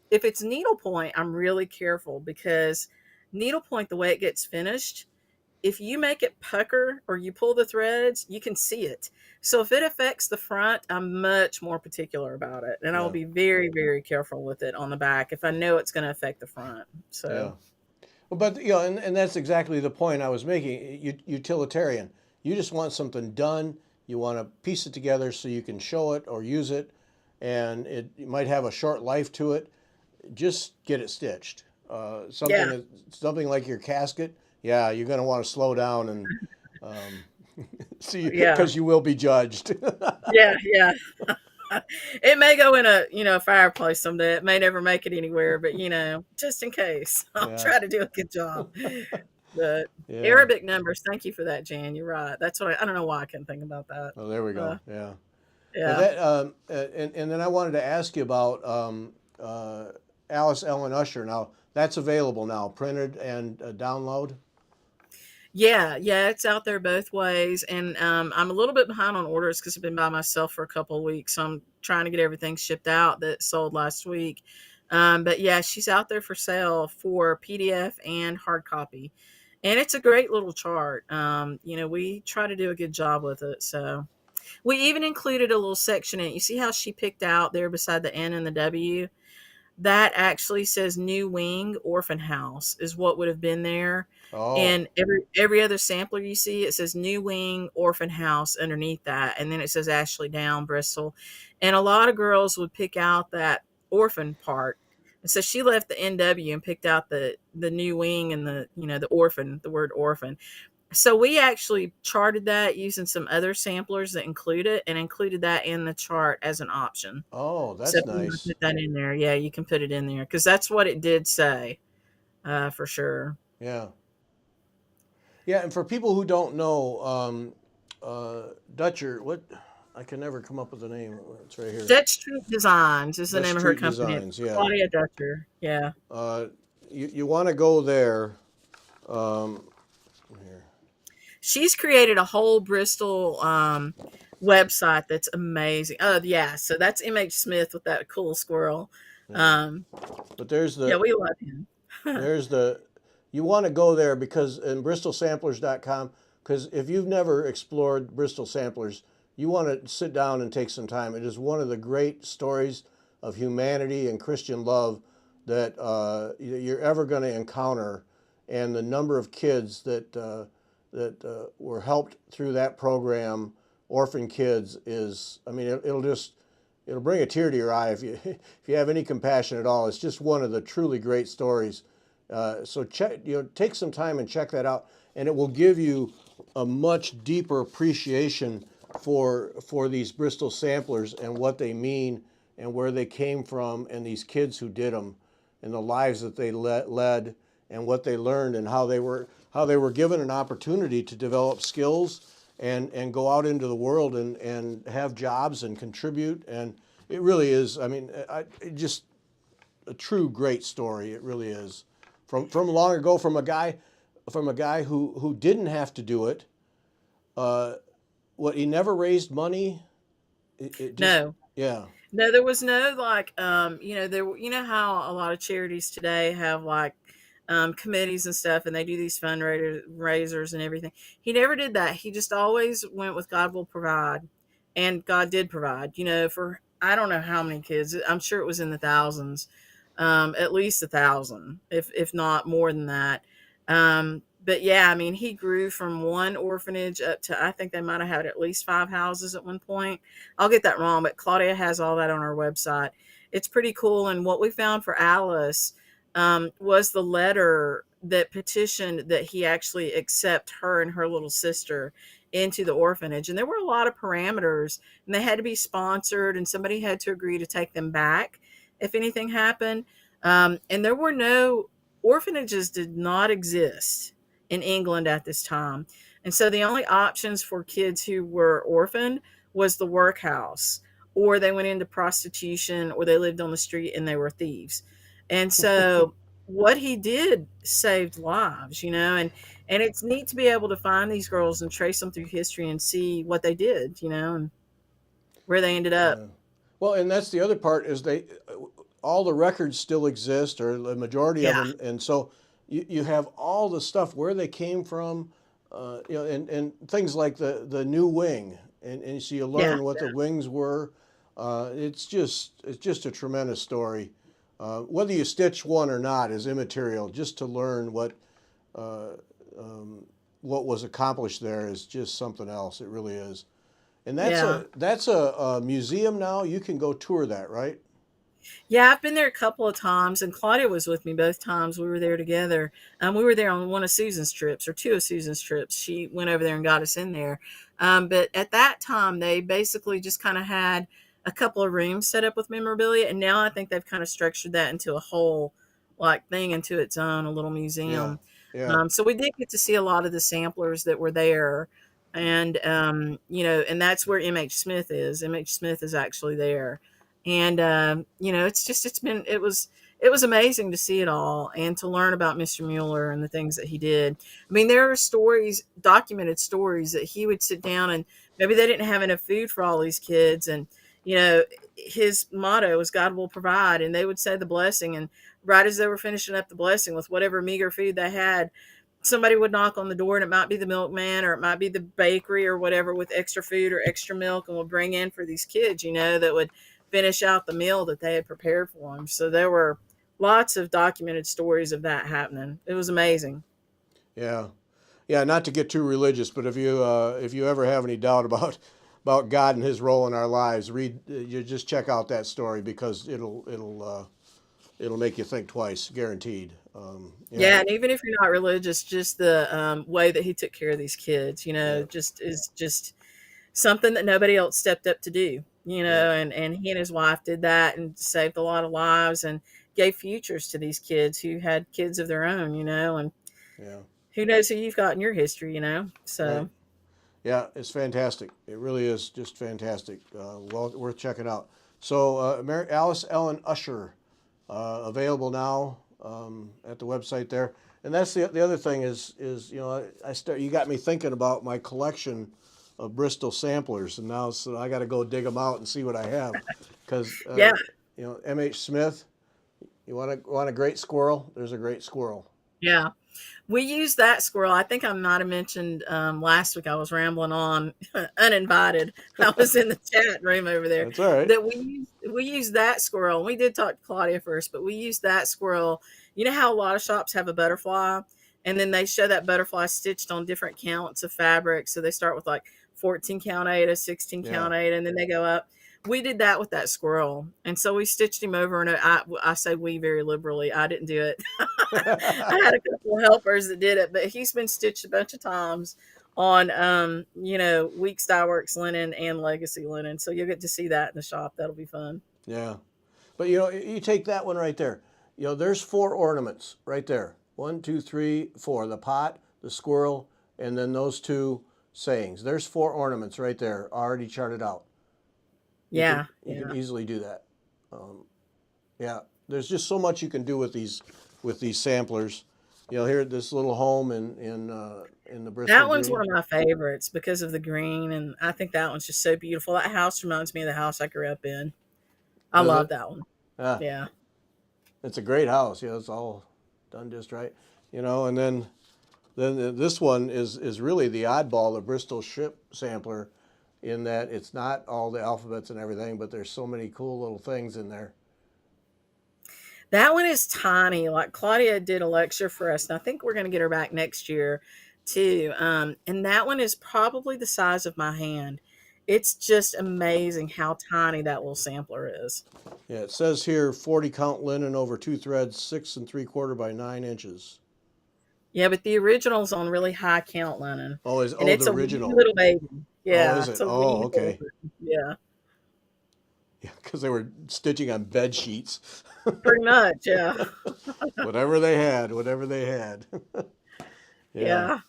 if it's needlepoint, I'm really careful because needlepoint, the way it gets finished, if you make it pucker or you pull the threads, you can see it. So if it affects the front, I'm much more particular about it. And I will Yeah. be very, very careful with it on the back if I know it's going to affect the front. Yeah. So, Well, but and that's exactly the point I was making. Utilitarian. You just want something done. You want to piece it together so you can show it or use it, and it might have a short life to it. Just get it stitched. yeah, Something like your casket. Yeah, you're going to want to slow down and see yeah, because you will be judged. yeah. It may go in a fireplace someday. It may never make it anywhere, but just in case, I'll Yeah. try to do a good job. But Yeah. Arabic numbers, thank you for that, Jan. You're right. That's what I don't know why I couldn't think about that. Oh, there we Uh, go. Yeah. But yeah. that and then I wanted to ask you about Alice Ellen Usher. Now that's available now, printed and download. Yeah, yeah, it's out there both ways, and I'm a little bit behind on orders because I've been by myself for a couple of weeks. So I'm trying to get everything shipped out that sold last week. But yeah, she's out there for sale for PDF and hard copy, and it's a great little chart. We try to do a good job with it. So we even included a little section in it. You see how she picked out there beside the N and the W? That actually says New Wing Orphan House is what would have been there. Oh, And every other sampler you see, it says New Wing Orphan House underneath that, and then it says Ashley Down Bristol. And a lot of girls would pick out that orphan part. And so she left the NW and picked out the New Wing and the orphan, the word orphan. So we actually charted that using some other samplers that include it and included that in the chart as an option. oh, So that's if you wanna nice. put that in there, yeah, you can put it in there because that's what it did say, for sure. Yeah, yeah. And for people who don't know, Dutcher, what I can never come up with the name. It's right here. Dutch Street Designs is the Dutch name of her Street company. Designs. Yeah. Claudia Dutcher. Yeah. Uh, you want to go there. Um, here. She's created a whole Bristol website that's amazing. Oh, yeah. So that's MH Smith with that cool squirrel. Yeah. Um, But there's yeah, the we love him. There's the, you want to go there because in bristolsamplers.com, because if you've never explored Bristol Samplers, you want to sit down and take some time. It is one of the great stories of humanity and Christian love that you're ever going to encounter, and the number of kids that were helped through that program, orphan kids, is, I mean, it'll bring a tear to your eye if you if you have any compassion at all. It's just one of the truly great stories. So check, take some time and check that out, and it will give you a much deeper appreciation for these Bristol samplers and what they mean and where they came from and these kids who did them and the lives that they led and what they learned and how they were given an opportunity to develop skills and go out into the world and have jobs and contribute. And it really is, I mean, just a true great story. It really is. From long ago, from a guy who didn't have to do it. What, he never raised money. It just, No, yeah. no, there was no like, how a lot of charities today have like committees and stuff, and they do these fundraisers and everything. He never did that. He just always went with God will provide, and God did provide. For I don't know how many kids. I'm sure it was in the thousands, at least 1,000, if not more than that. But yeah, I mean, he grew from one orphanage up to, I think they might have had at least 5 houses at one point. I'll get that wrong, but Claudia has all that on our website. It's pretty cool. And what we found for Alice was the letter that petitioned that he actually accept her and her little sister into the orphanage. And there were a lot of parameters, and they had to be sponsored, and somebody had to agree to take them back if anything happened. And there were no orphanages, did not exist in England at this time. And so the only options for kids who were orphaned was the workhouse, or they went into prostitution, or they lived on the street and they were thieves. And so what he did saved lives, and it's neat to be able to find these girls and trace them through history and see what they did, and where they ended up. Yeah. Well, and that's the other part is all the records still exist, or the majority of Yeah. them, and so you have all the stuff where they came from, and things like the new wing, and so you Yeah. learn what the wings were. It's just a tremendous story. Whether you stitch one or not is immaterial. Just to learn uh, what was accomplished there is just something else. It really is. And that's Yeah. a museum now. You can go tour that, right? Yeah, I've been there a couple of times, and Claudia was with me both times we were there together. We were there on one of Susan's trips, or two of Susan's trips. She went over there and got us in there. But at that time, they basically just kind of had a couple of rooms set up with memorabilia, and now I think they've kind of structured that into a whole like thing into its own, a little Yeah, museum. yeah, So we did get to see a lot of the samplers that were there, and and that's where MH Smith is. MH Smith is actually there, and it was amazing to see it all and to learn about Mr. Mueller and the things that he did. I mean, there are stories, documented stories, that he would sit down, and maybe they didn't have enough food for all these kids, and you know his motto was God will provide, and they would say the blessing, and right as they were finishing up the blessing with whatever meager food they had, somebody would knock on the door, and it might be the milkman, or it might be the bakery or whatever, with extra food or extra milk, and would bring in for these kids, that would finish out the meal that they had prepared for them. So there were lots of documented stories of that happening. It was amazing. yeah, yeah. Not to get too religious, but if you ever have any doubt about God and His role in our lives, you just check out that story because it'll make you think twice, guaranteed. Yeah, Yeah, and even if you're not religious, just the way that he took care of these kids, yeah, just is just something that nobody else stepped up to do. yeah, And he and his wife did that and saved a lot of lives and gave futures to these kids who had kids of their own. And yeah. who knows who you've got in your history, Right. So Yeah, it's fantastic. It really is just fantastic. Well, worth checking out. So, Alice Ellen Usher, available now at the website there. And that's the other thing is you got me thinking about my collection of Bristol samplers, and now so I got to go dig them out and see what I have, because yeah. M.H. Smith. You want a great squirrel? There's a great squirrel. Yeah. We use that squirrel. I think I might have mentioned last week, I was rambling on uninvited. I was in the chat room over there, That's all right. that we use that squirrel. We did talk to Claudia first, but we use that squirrel. You know how a lot of shops have a butterfly, and then they show that butterfly stitched on different counts of fabric. So they start with like 14 count Aida, 16 Yeah. count Aida, and then they go up. We did that with that squirrel, and so we stitched him over. And I say we very liberally. I didn't do it. I had a couple of helpers that did it, but he's been stitched a bunch of times on Weeks Dye Works linen and Legacy linen. So you'll get to see that in the shop. That'll be fun. Yeah. But you take that one right there. There's four ornaments right there. One, two, three, four. The pot, the squirrel, and then those two sayings. There's four ornaments right there, already charted out. You can Yeah, you can yeah. easily do that. Yeah. There's just so much you can do with these samplers. Here at this little home in the Bristol That one's Green. one of my favorites because of the green, and I think that one's just so beautiful. That house reminds me of the house I grew up in. I Does love it? that one. Yeah. Yeah. It's a great house. Yeah, it's all done just right. You know, and then this one is really the oddball, the Bristol ship sampler, in that it's not all the alphabets and everything, but there's so many cool little things in there. That one is tiny. Like Claudia did a lecture for us, and I think we're going to get her back next year too. And that one is probably the size of my hand. It's just amazing how tiny that little sampler is. Yeah, it says here 40 count linen over 2 threads, 6 3/4 by 9 inches. Yeah, but the original's on really high count linen, and The it's a wee original. little baby. Oh, Yeah, is it's it? a Oh, wee okay. baby. Yeah, Yeah, because they were stitching on bed sheets. pretty much. Yeah, Whatever they had, whatever they had. Yeah. yeah.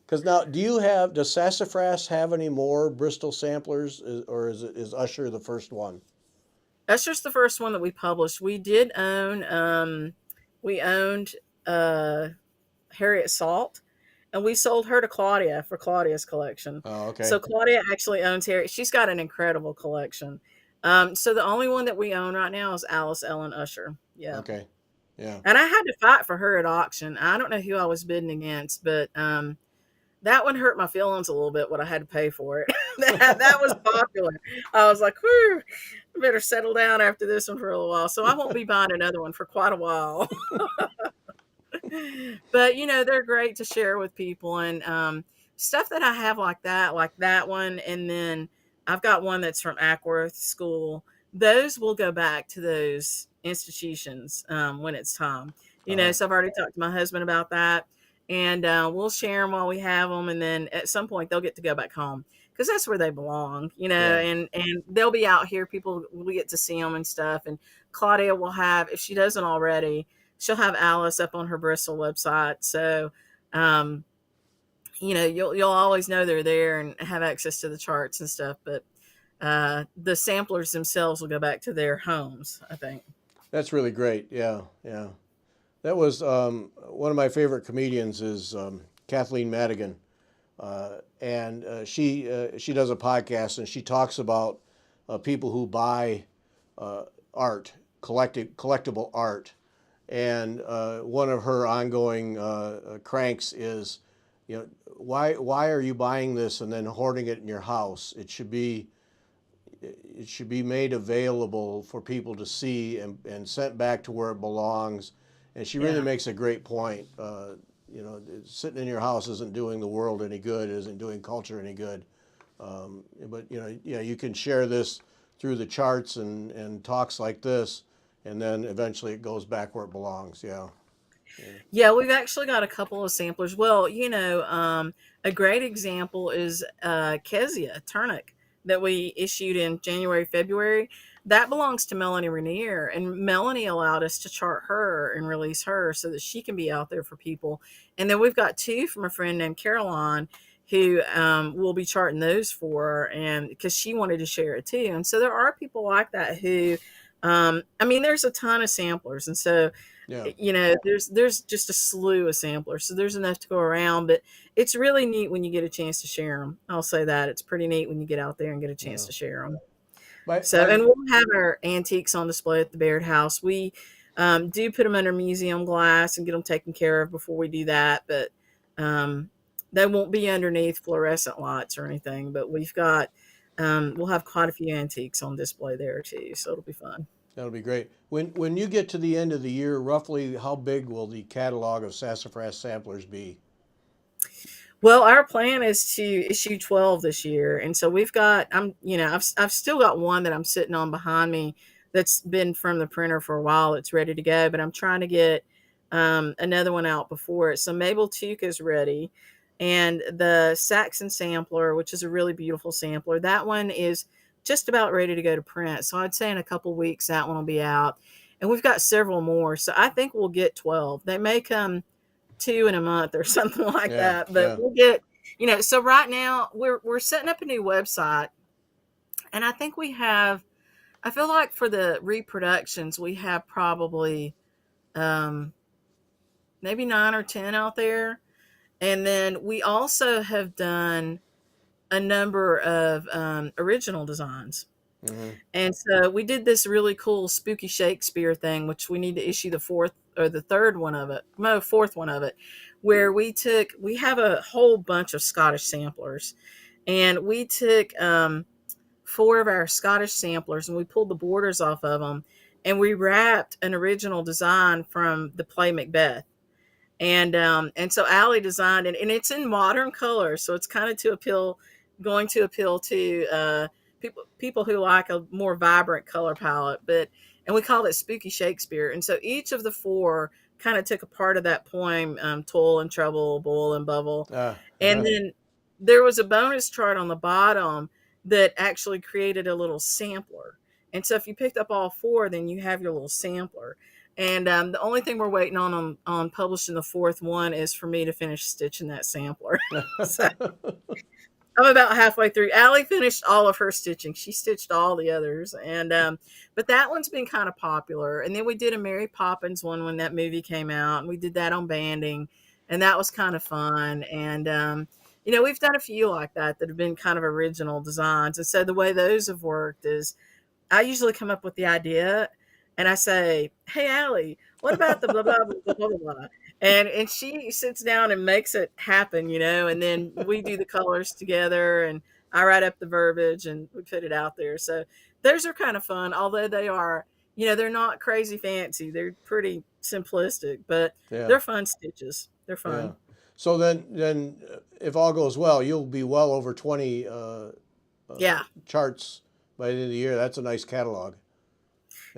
Because now, does Sassafras have any more Bristol samplers, or is Usher the first one? That's just the first one that we published. We did own, we owned uh, Harriet Salt, and we sold her to Claudia for Claudia's collection. Oh, okay. So Claudia actually owns Harriet. She's got an incredible collection. So the only one that we own right now is Alice Ellen Usher. Yeah. Okay. Yeah. And I had to fight for her at auction. I don't know who I was bidding against, but that one hurt my feelings a little bit what I had to pay for it. That was popular. I was like, whew, I better settle down after this one for a little while. So I won't be buying another one for quite a while. But they're great to share with people, and stuff that I have like that one, and then I've got one that's from Ackworth School. Those will go back to those institutions when it's time. Uh, So I've already talked to my husband about that, and we'll share them while we have them, and then at some point they'll get to go back home because that's where they belong. yeah. And they'll be out here. People will get to see them and stuff. And Claudia will have, if she doesn't already, she'll have Alice up on her Bristol website. So, um, you'll always know they're there and have access to the charts and stuff. But the samplers themselves will go back to their homes, I think. That's really great. Yeah. Yeah. That was one of my favorite comedians is Kathleen Madigan, and she does a podcast and she talks about people who buy art, collectible art, and one of her ongoing cranks is, why are you buying this and then hoarding it in your house? It should be made available for people to see and sent back to where it belongs. And she really Yeah. makes a great point. Sitting in your house isn't doing the world any good, isn't doing culture any good. But yeah, you can share this through the charts and talks like this, and then eventually it goes back where it belongs. Yeah. Yeah, we've actually got a couple of samplers. Well, a great example is Kezia Turnick that we issued in January, February. That belongs to Melanie Rainier, and Melanie allowed us to chart her and release her so that she can be out there for people. And then we've got two from a friend named Caroline who will be charting those for her, and because she wanted to share it too. And so there are people like that who, there's a ton of samplers, and so Yeah. there's just a slew of samplers, so there's enough to go around. But it's really neat when you get a chance to share them. I'll say that it's pretty neat when you get out there and get a chance Yeah. to share them. By, So, by, and we'll have our antiques on display at the Baird House. We do put them under museum glass and get them taken care of before we do that, but um, they won't be underneath fluorescent lights or anything. But we'll have quite a few antiques on display there too, so it'll be fun. That'll be great. When you get to the end of the year, roughly how big will the catalog of Sassafras samplers be? Well, our plan is to issue 12 this year. And so I've still got one that I'm sitting on behind me that's been from the printer for a while. It's ready to go, but I'm trying to get another one out before it. So Mabel Tuke is ready. And the Saxon sampler, which is a really beautiful sampler, that one is just about ready to go to print. So I'd say in a couple weeks, that one will be out. And we've got several more. So I think we'll get 12. They may come two in a month or something like Yeah, that. But yeah. we'll get, so right now we're setting up a new website, and I feel like for the reproductions we have probably um, maybe 9 or 10 out there, and then we also have done a number of original designs. Hmm. And so we did this really cool spooky Shakespeare thing, which we need to issue the fourth or the third one of it, no, fourth one of it, where we have a whole bunch of Scottish samplers, and we took four of our Scottish samplers and we pulled the borders off of them, and we wrapped an original design from the play Macbeth. And so Allie designed it, and it's in modern color, so it's kind of going to appeal to people who like a more vibrant color palette. But and we called it Spooky Shakespeare. And so each of the four kind of took a part of that poem, Toil and Trouble, Boil and Bubble, and then there was a bonus chart on the bottom that actually created a little sampler. And so if you picked up all four, then you have your little sampler. And the only thing we're waiting on publishing the fourth one is for me to finish stitching that sampler. So I'm about halfway through. Allie finished all of her stitching. She stitched all the others, and but that one's been kind of popular. And then we did a Mary Poppins one when that movie came out, and we did that on banding, and that was kind of fun. And we've done a few like that have been kind of original designs. And so the way those have worked is I usually come up with the idea and I say, "Hey, Allie, what about the blah, blah, blah, blah, blah, blah?" And she sits down and makes it happen, and then we do the colors together, and I write up the verbiage and we put it out there. So those are kind of fun, although they are, they're not crazy fancy. They're pretty simplistic, but they're fun stitches. They're fun. Yeah. So then if all goes well, you'll be well over 20 charts by the end of the year. That's a nice catalog.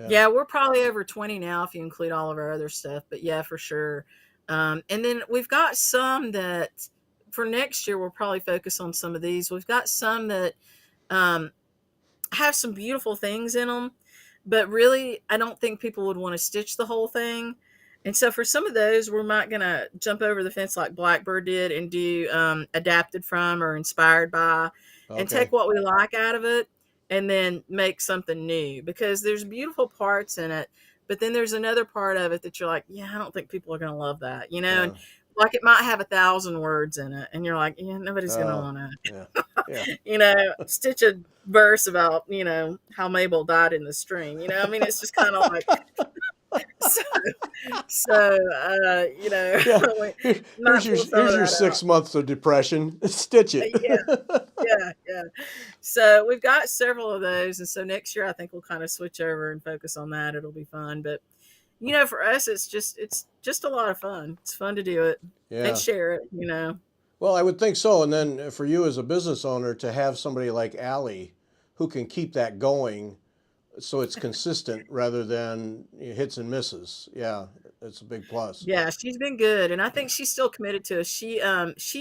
Yeah, we're probably over 20 now if you include all of our other stuff. But yeah, for sure. And then we've got some that for next year, we'll probably focus on some of these. We've got some that have some beautiful things in them, but really, I don't think people would want to stitch the whole thing. And so for some of those, we're not going to jump over the fence like Blackbird did and do adapted from or inspired by, and take what we like out of it and then make something new, because there's beautiful parts in it, but then there's another part of it that you're like, yeah, I don't think people are going to love that, and like it might have 1,000 words in it and you're like, yeah, nobody's going to want to, stitch a verse about, how Mabel died in the stream. I mean, it's just kind of like, here's your 6 months of depression. Stitch it. Yeah. So we've got several of those, and so next year I think we'll kind of switch over and focus on that. It'll be fun, but for us, it's just a lot of fun. It's fun to do it and share it. Well, I would think so. And then for you as a business owner to have somebody like Allie who can keep that going, so it's consistent rather than hits and misses. Yeah, it's a big plus. Yeah, she's been good, and I think she's still committed to us. She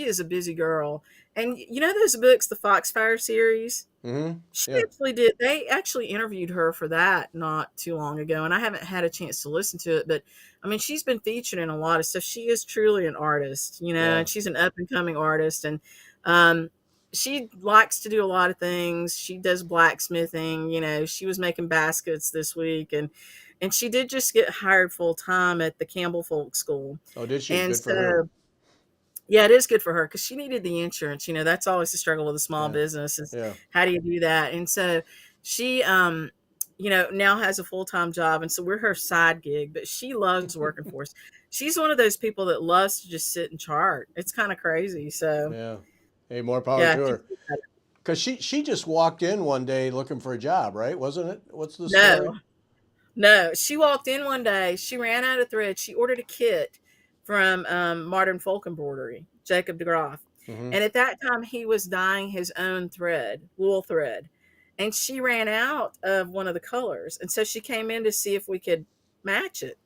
is a busy girl, and those books, the Foxfire series. Mm-hmm. She actually did. They actually interviewed her for that not too long ago, and I haven't had a chance to listen to it. But I mean, she's been featured in a lot of stuff. She is truly an artist, and she's an up and coming artist, and she likes to do a lot of things. She does blacksmithing. She was making baskets this week, and she did just get hired full time at the Campbell Folk School. Oh, did she? And good for her. Yeah, it is good for her because she needed the insurance. That's always the struggle with a small business is how do you do that? And so she, now has a full-time job. And so we're her side gig, but she loves working for us. She's one of those people that loves to just sit and chart. It's kind of crazy. So hey, more power to her. Because she just walked in one day looking for a job, right? Wasn't it? What's the story? No, she walked in one day. She ran out of thread. She ordered a kit from Modern Folk Embroidery, Jacob DeGroff. Mm-hmm. And at that time, he was dyeing his own wool thread. And she ran out of one of the colors. And so she came in to see if we could match it.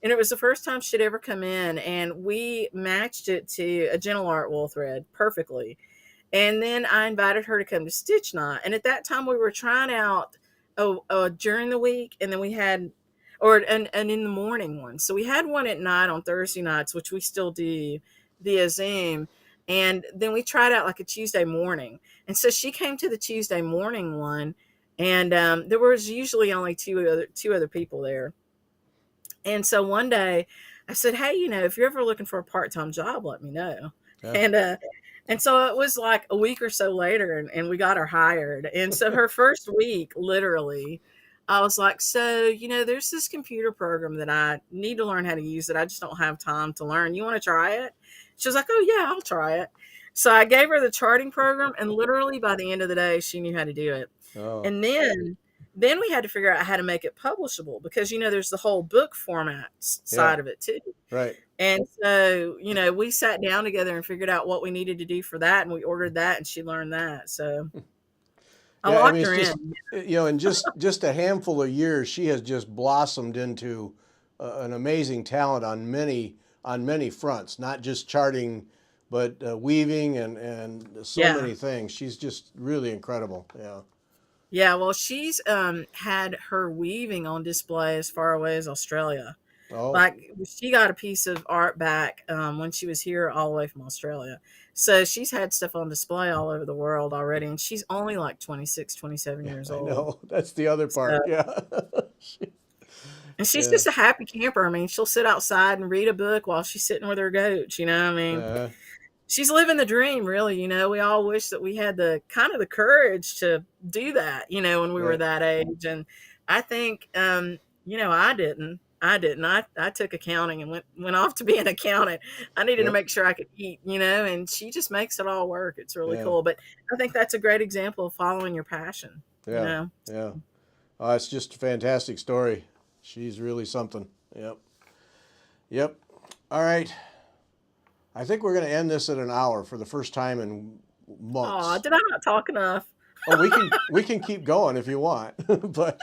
And it was the first time she'd ever come in. And we matched it to a Gentle Art wool thread perfectly. And then I invited her to come to Stitch Night. And at that time, we were trying out during the week. And then we had and in the morning one. So we had one at night on Thursday nights, which we still do via Zoom. And then we tried out like a Tuesday morning. And so she came to the Tuesday morning one, and there was usually only two other people there. And so one day I said, hey, if you're ever looking for a part-time job, let me know. Yeah. And so it was like a week or so later, and we got her hired. And so her first week, literally, I was like, so, there's this computer program that I need to learn how to use that I just don't have time to learn. You want to try it? She was like, oh, yeah, I'll try it. So I gave her the charting program, and literally by the end of the day, she knew how to do it. Oh, And then we had to figure out how to make it publishable because, there's the whole book format yeah, side of it too. right. And so, we sat down together and figured out what we needed to do for that, and we ordered that, and she learned that. So I Yeah, I mean, locked it's her just, in. in just a handful of years, she has just blossomed into an amazing talent on many fronts, not just charting, but weaving and so Yeah. many things. She's just really incredible. Yeah. Yeah, well, she's had her weaving on display as far away as Australia. Oh, Like she got a piece of art back when she was here all the way from Australia. So she's had stuff on display all over the world already, and she's only like 26, 27 years I old. know. That's the other So, part. Yeah. and she's Yeah. just a happy camper. I mean, she'll sit outside and read a book while she's sitting with her goats, I mean, Uh, she's living the dream, really. We all wish that we had the kind of the courage to do that, when we were right. that age. And I think, I didn't. I took accounting and went off to be an accountant. I needed to Yep. make sure I could eat, and she just makes it all work. It's really Yeah. cool. But I think that's a great example of following your passion, you Yeah. know. Yeah. It's just a fantastic story. She's really something. Yep. Yep. All right. I think we're going to end this at an hour for the first time in Oh, months. did I not talk enough? Oh, we can keep going if you want, but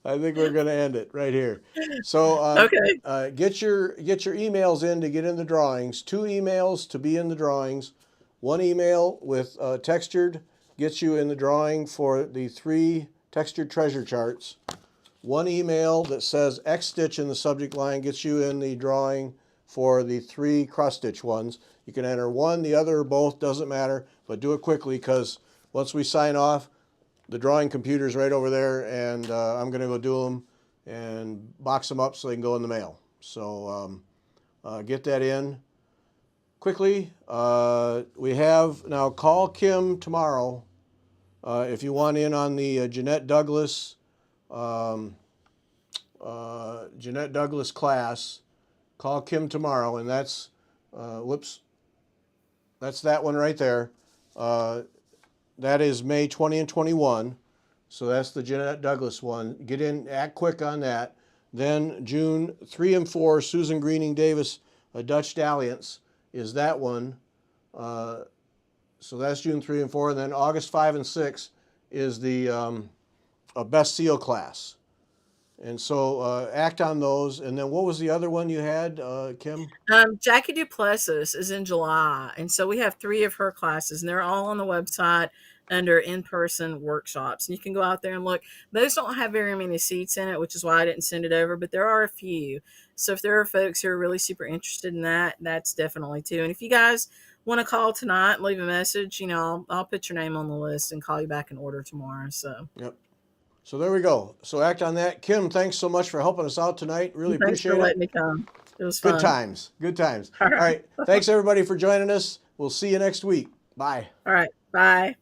I think we're going to end it right here. So Okay. get your emails in to get in the drawings. 2 emails to be in the drawings. 1 email with textured gets you in the drawing for the 3 textured treasure charts. 1 email that says X stitch in the subject line gets you in the drawing for the 3 cross stitch ones. You can enter one, the other, or both, doesn't matter, but do it quickly because once we sign off, the drawing computer's right over there, and I'm going to go do them and box them up so they can go in the mail. So get that in quickly. We have now call Kim tomorrow if you want in on the Jeanette Douglas class. Call Kim tomorrow, and that's that's that one right there. That is May 20 and 21. So that's the Jeanette Douglas one. Get in, act quick on that. Then June 3 and 4, Susan Greening Davis, A Dutch Dalliance is that one. So that's June 3 and 4. And then August 5 and 6 is the a Best Seal class. And so act on those. And then what was the other one you had, Kim? Jackie Duplessis is in July, and so we have 3 of her classes, and they're all on the website under in-person workshops. And you can go out there and look. Those don't have very many seats in it, which is why I didn't send it over, but there are a few. So if there are folks who are really super interested in that, that's definitely too. And if you guys want to call tonight and leave a message, I'll put your name on the list and call you back and order tomorrow. So Yep. So there we go. So act on that. Kim, thanks so much for helping us out tonight. Really thanks for appreciate it. letting me come. It was Good fun. times. Good times. All All right. right. Thanks everybody for joining us. We'll see you next week. Bye. All right. Bye.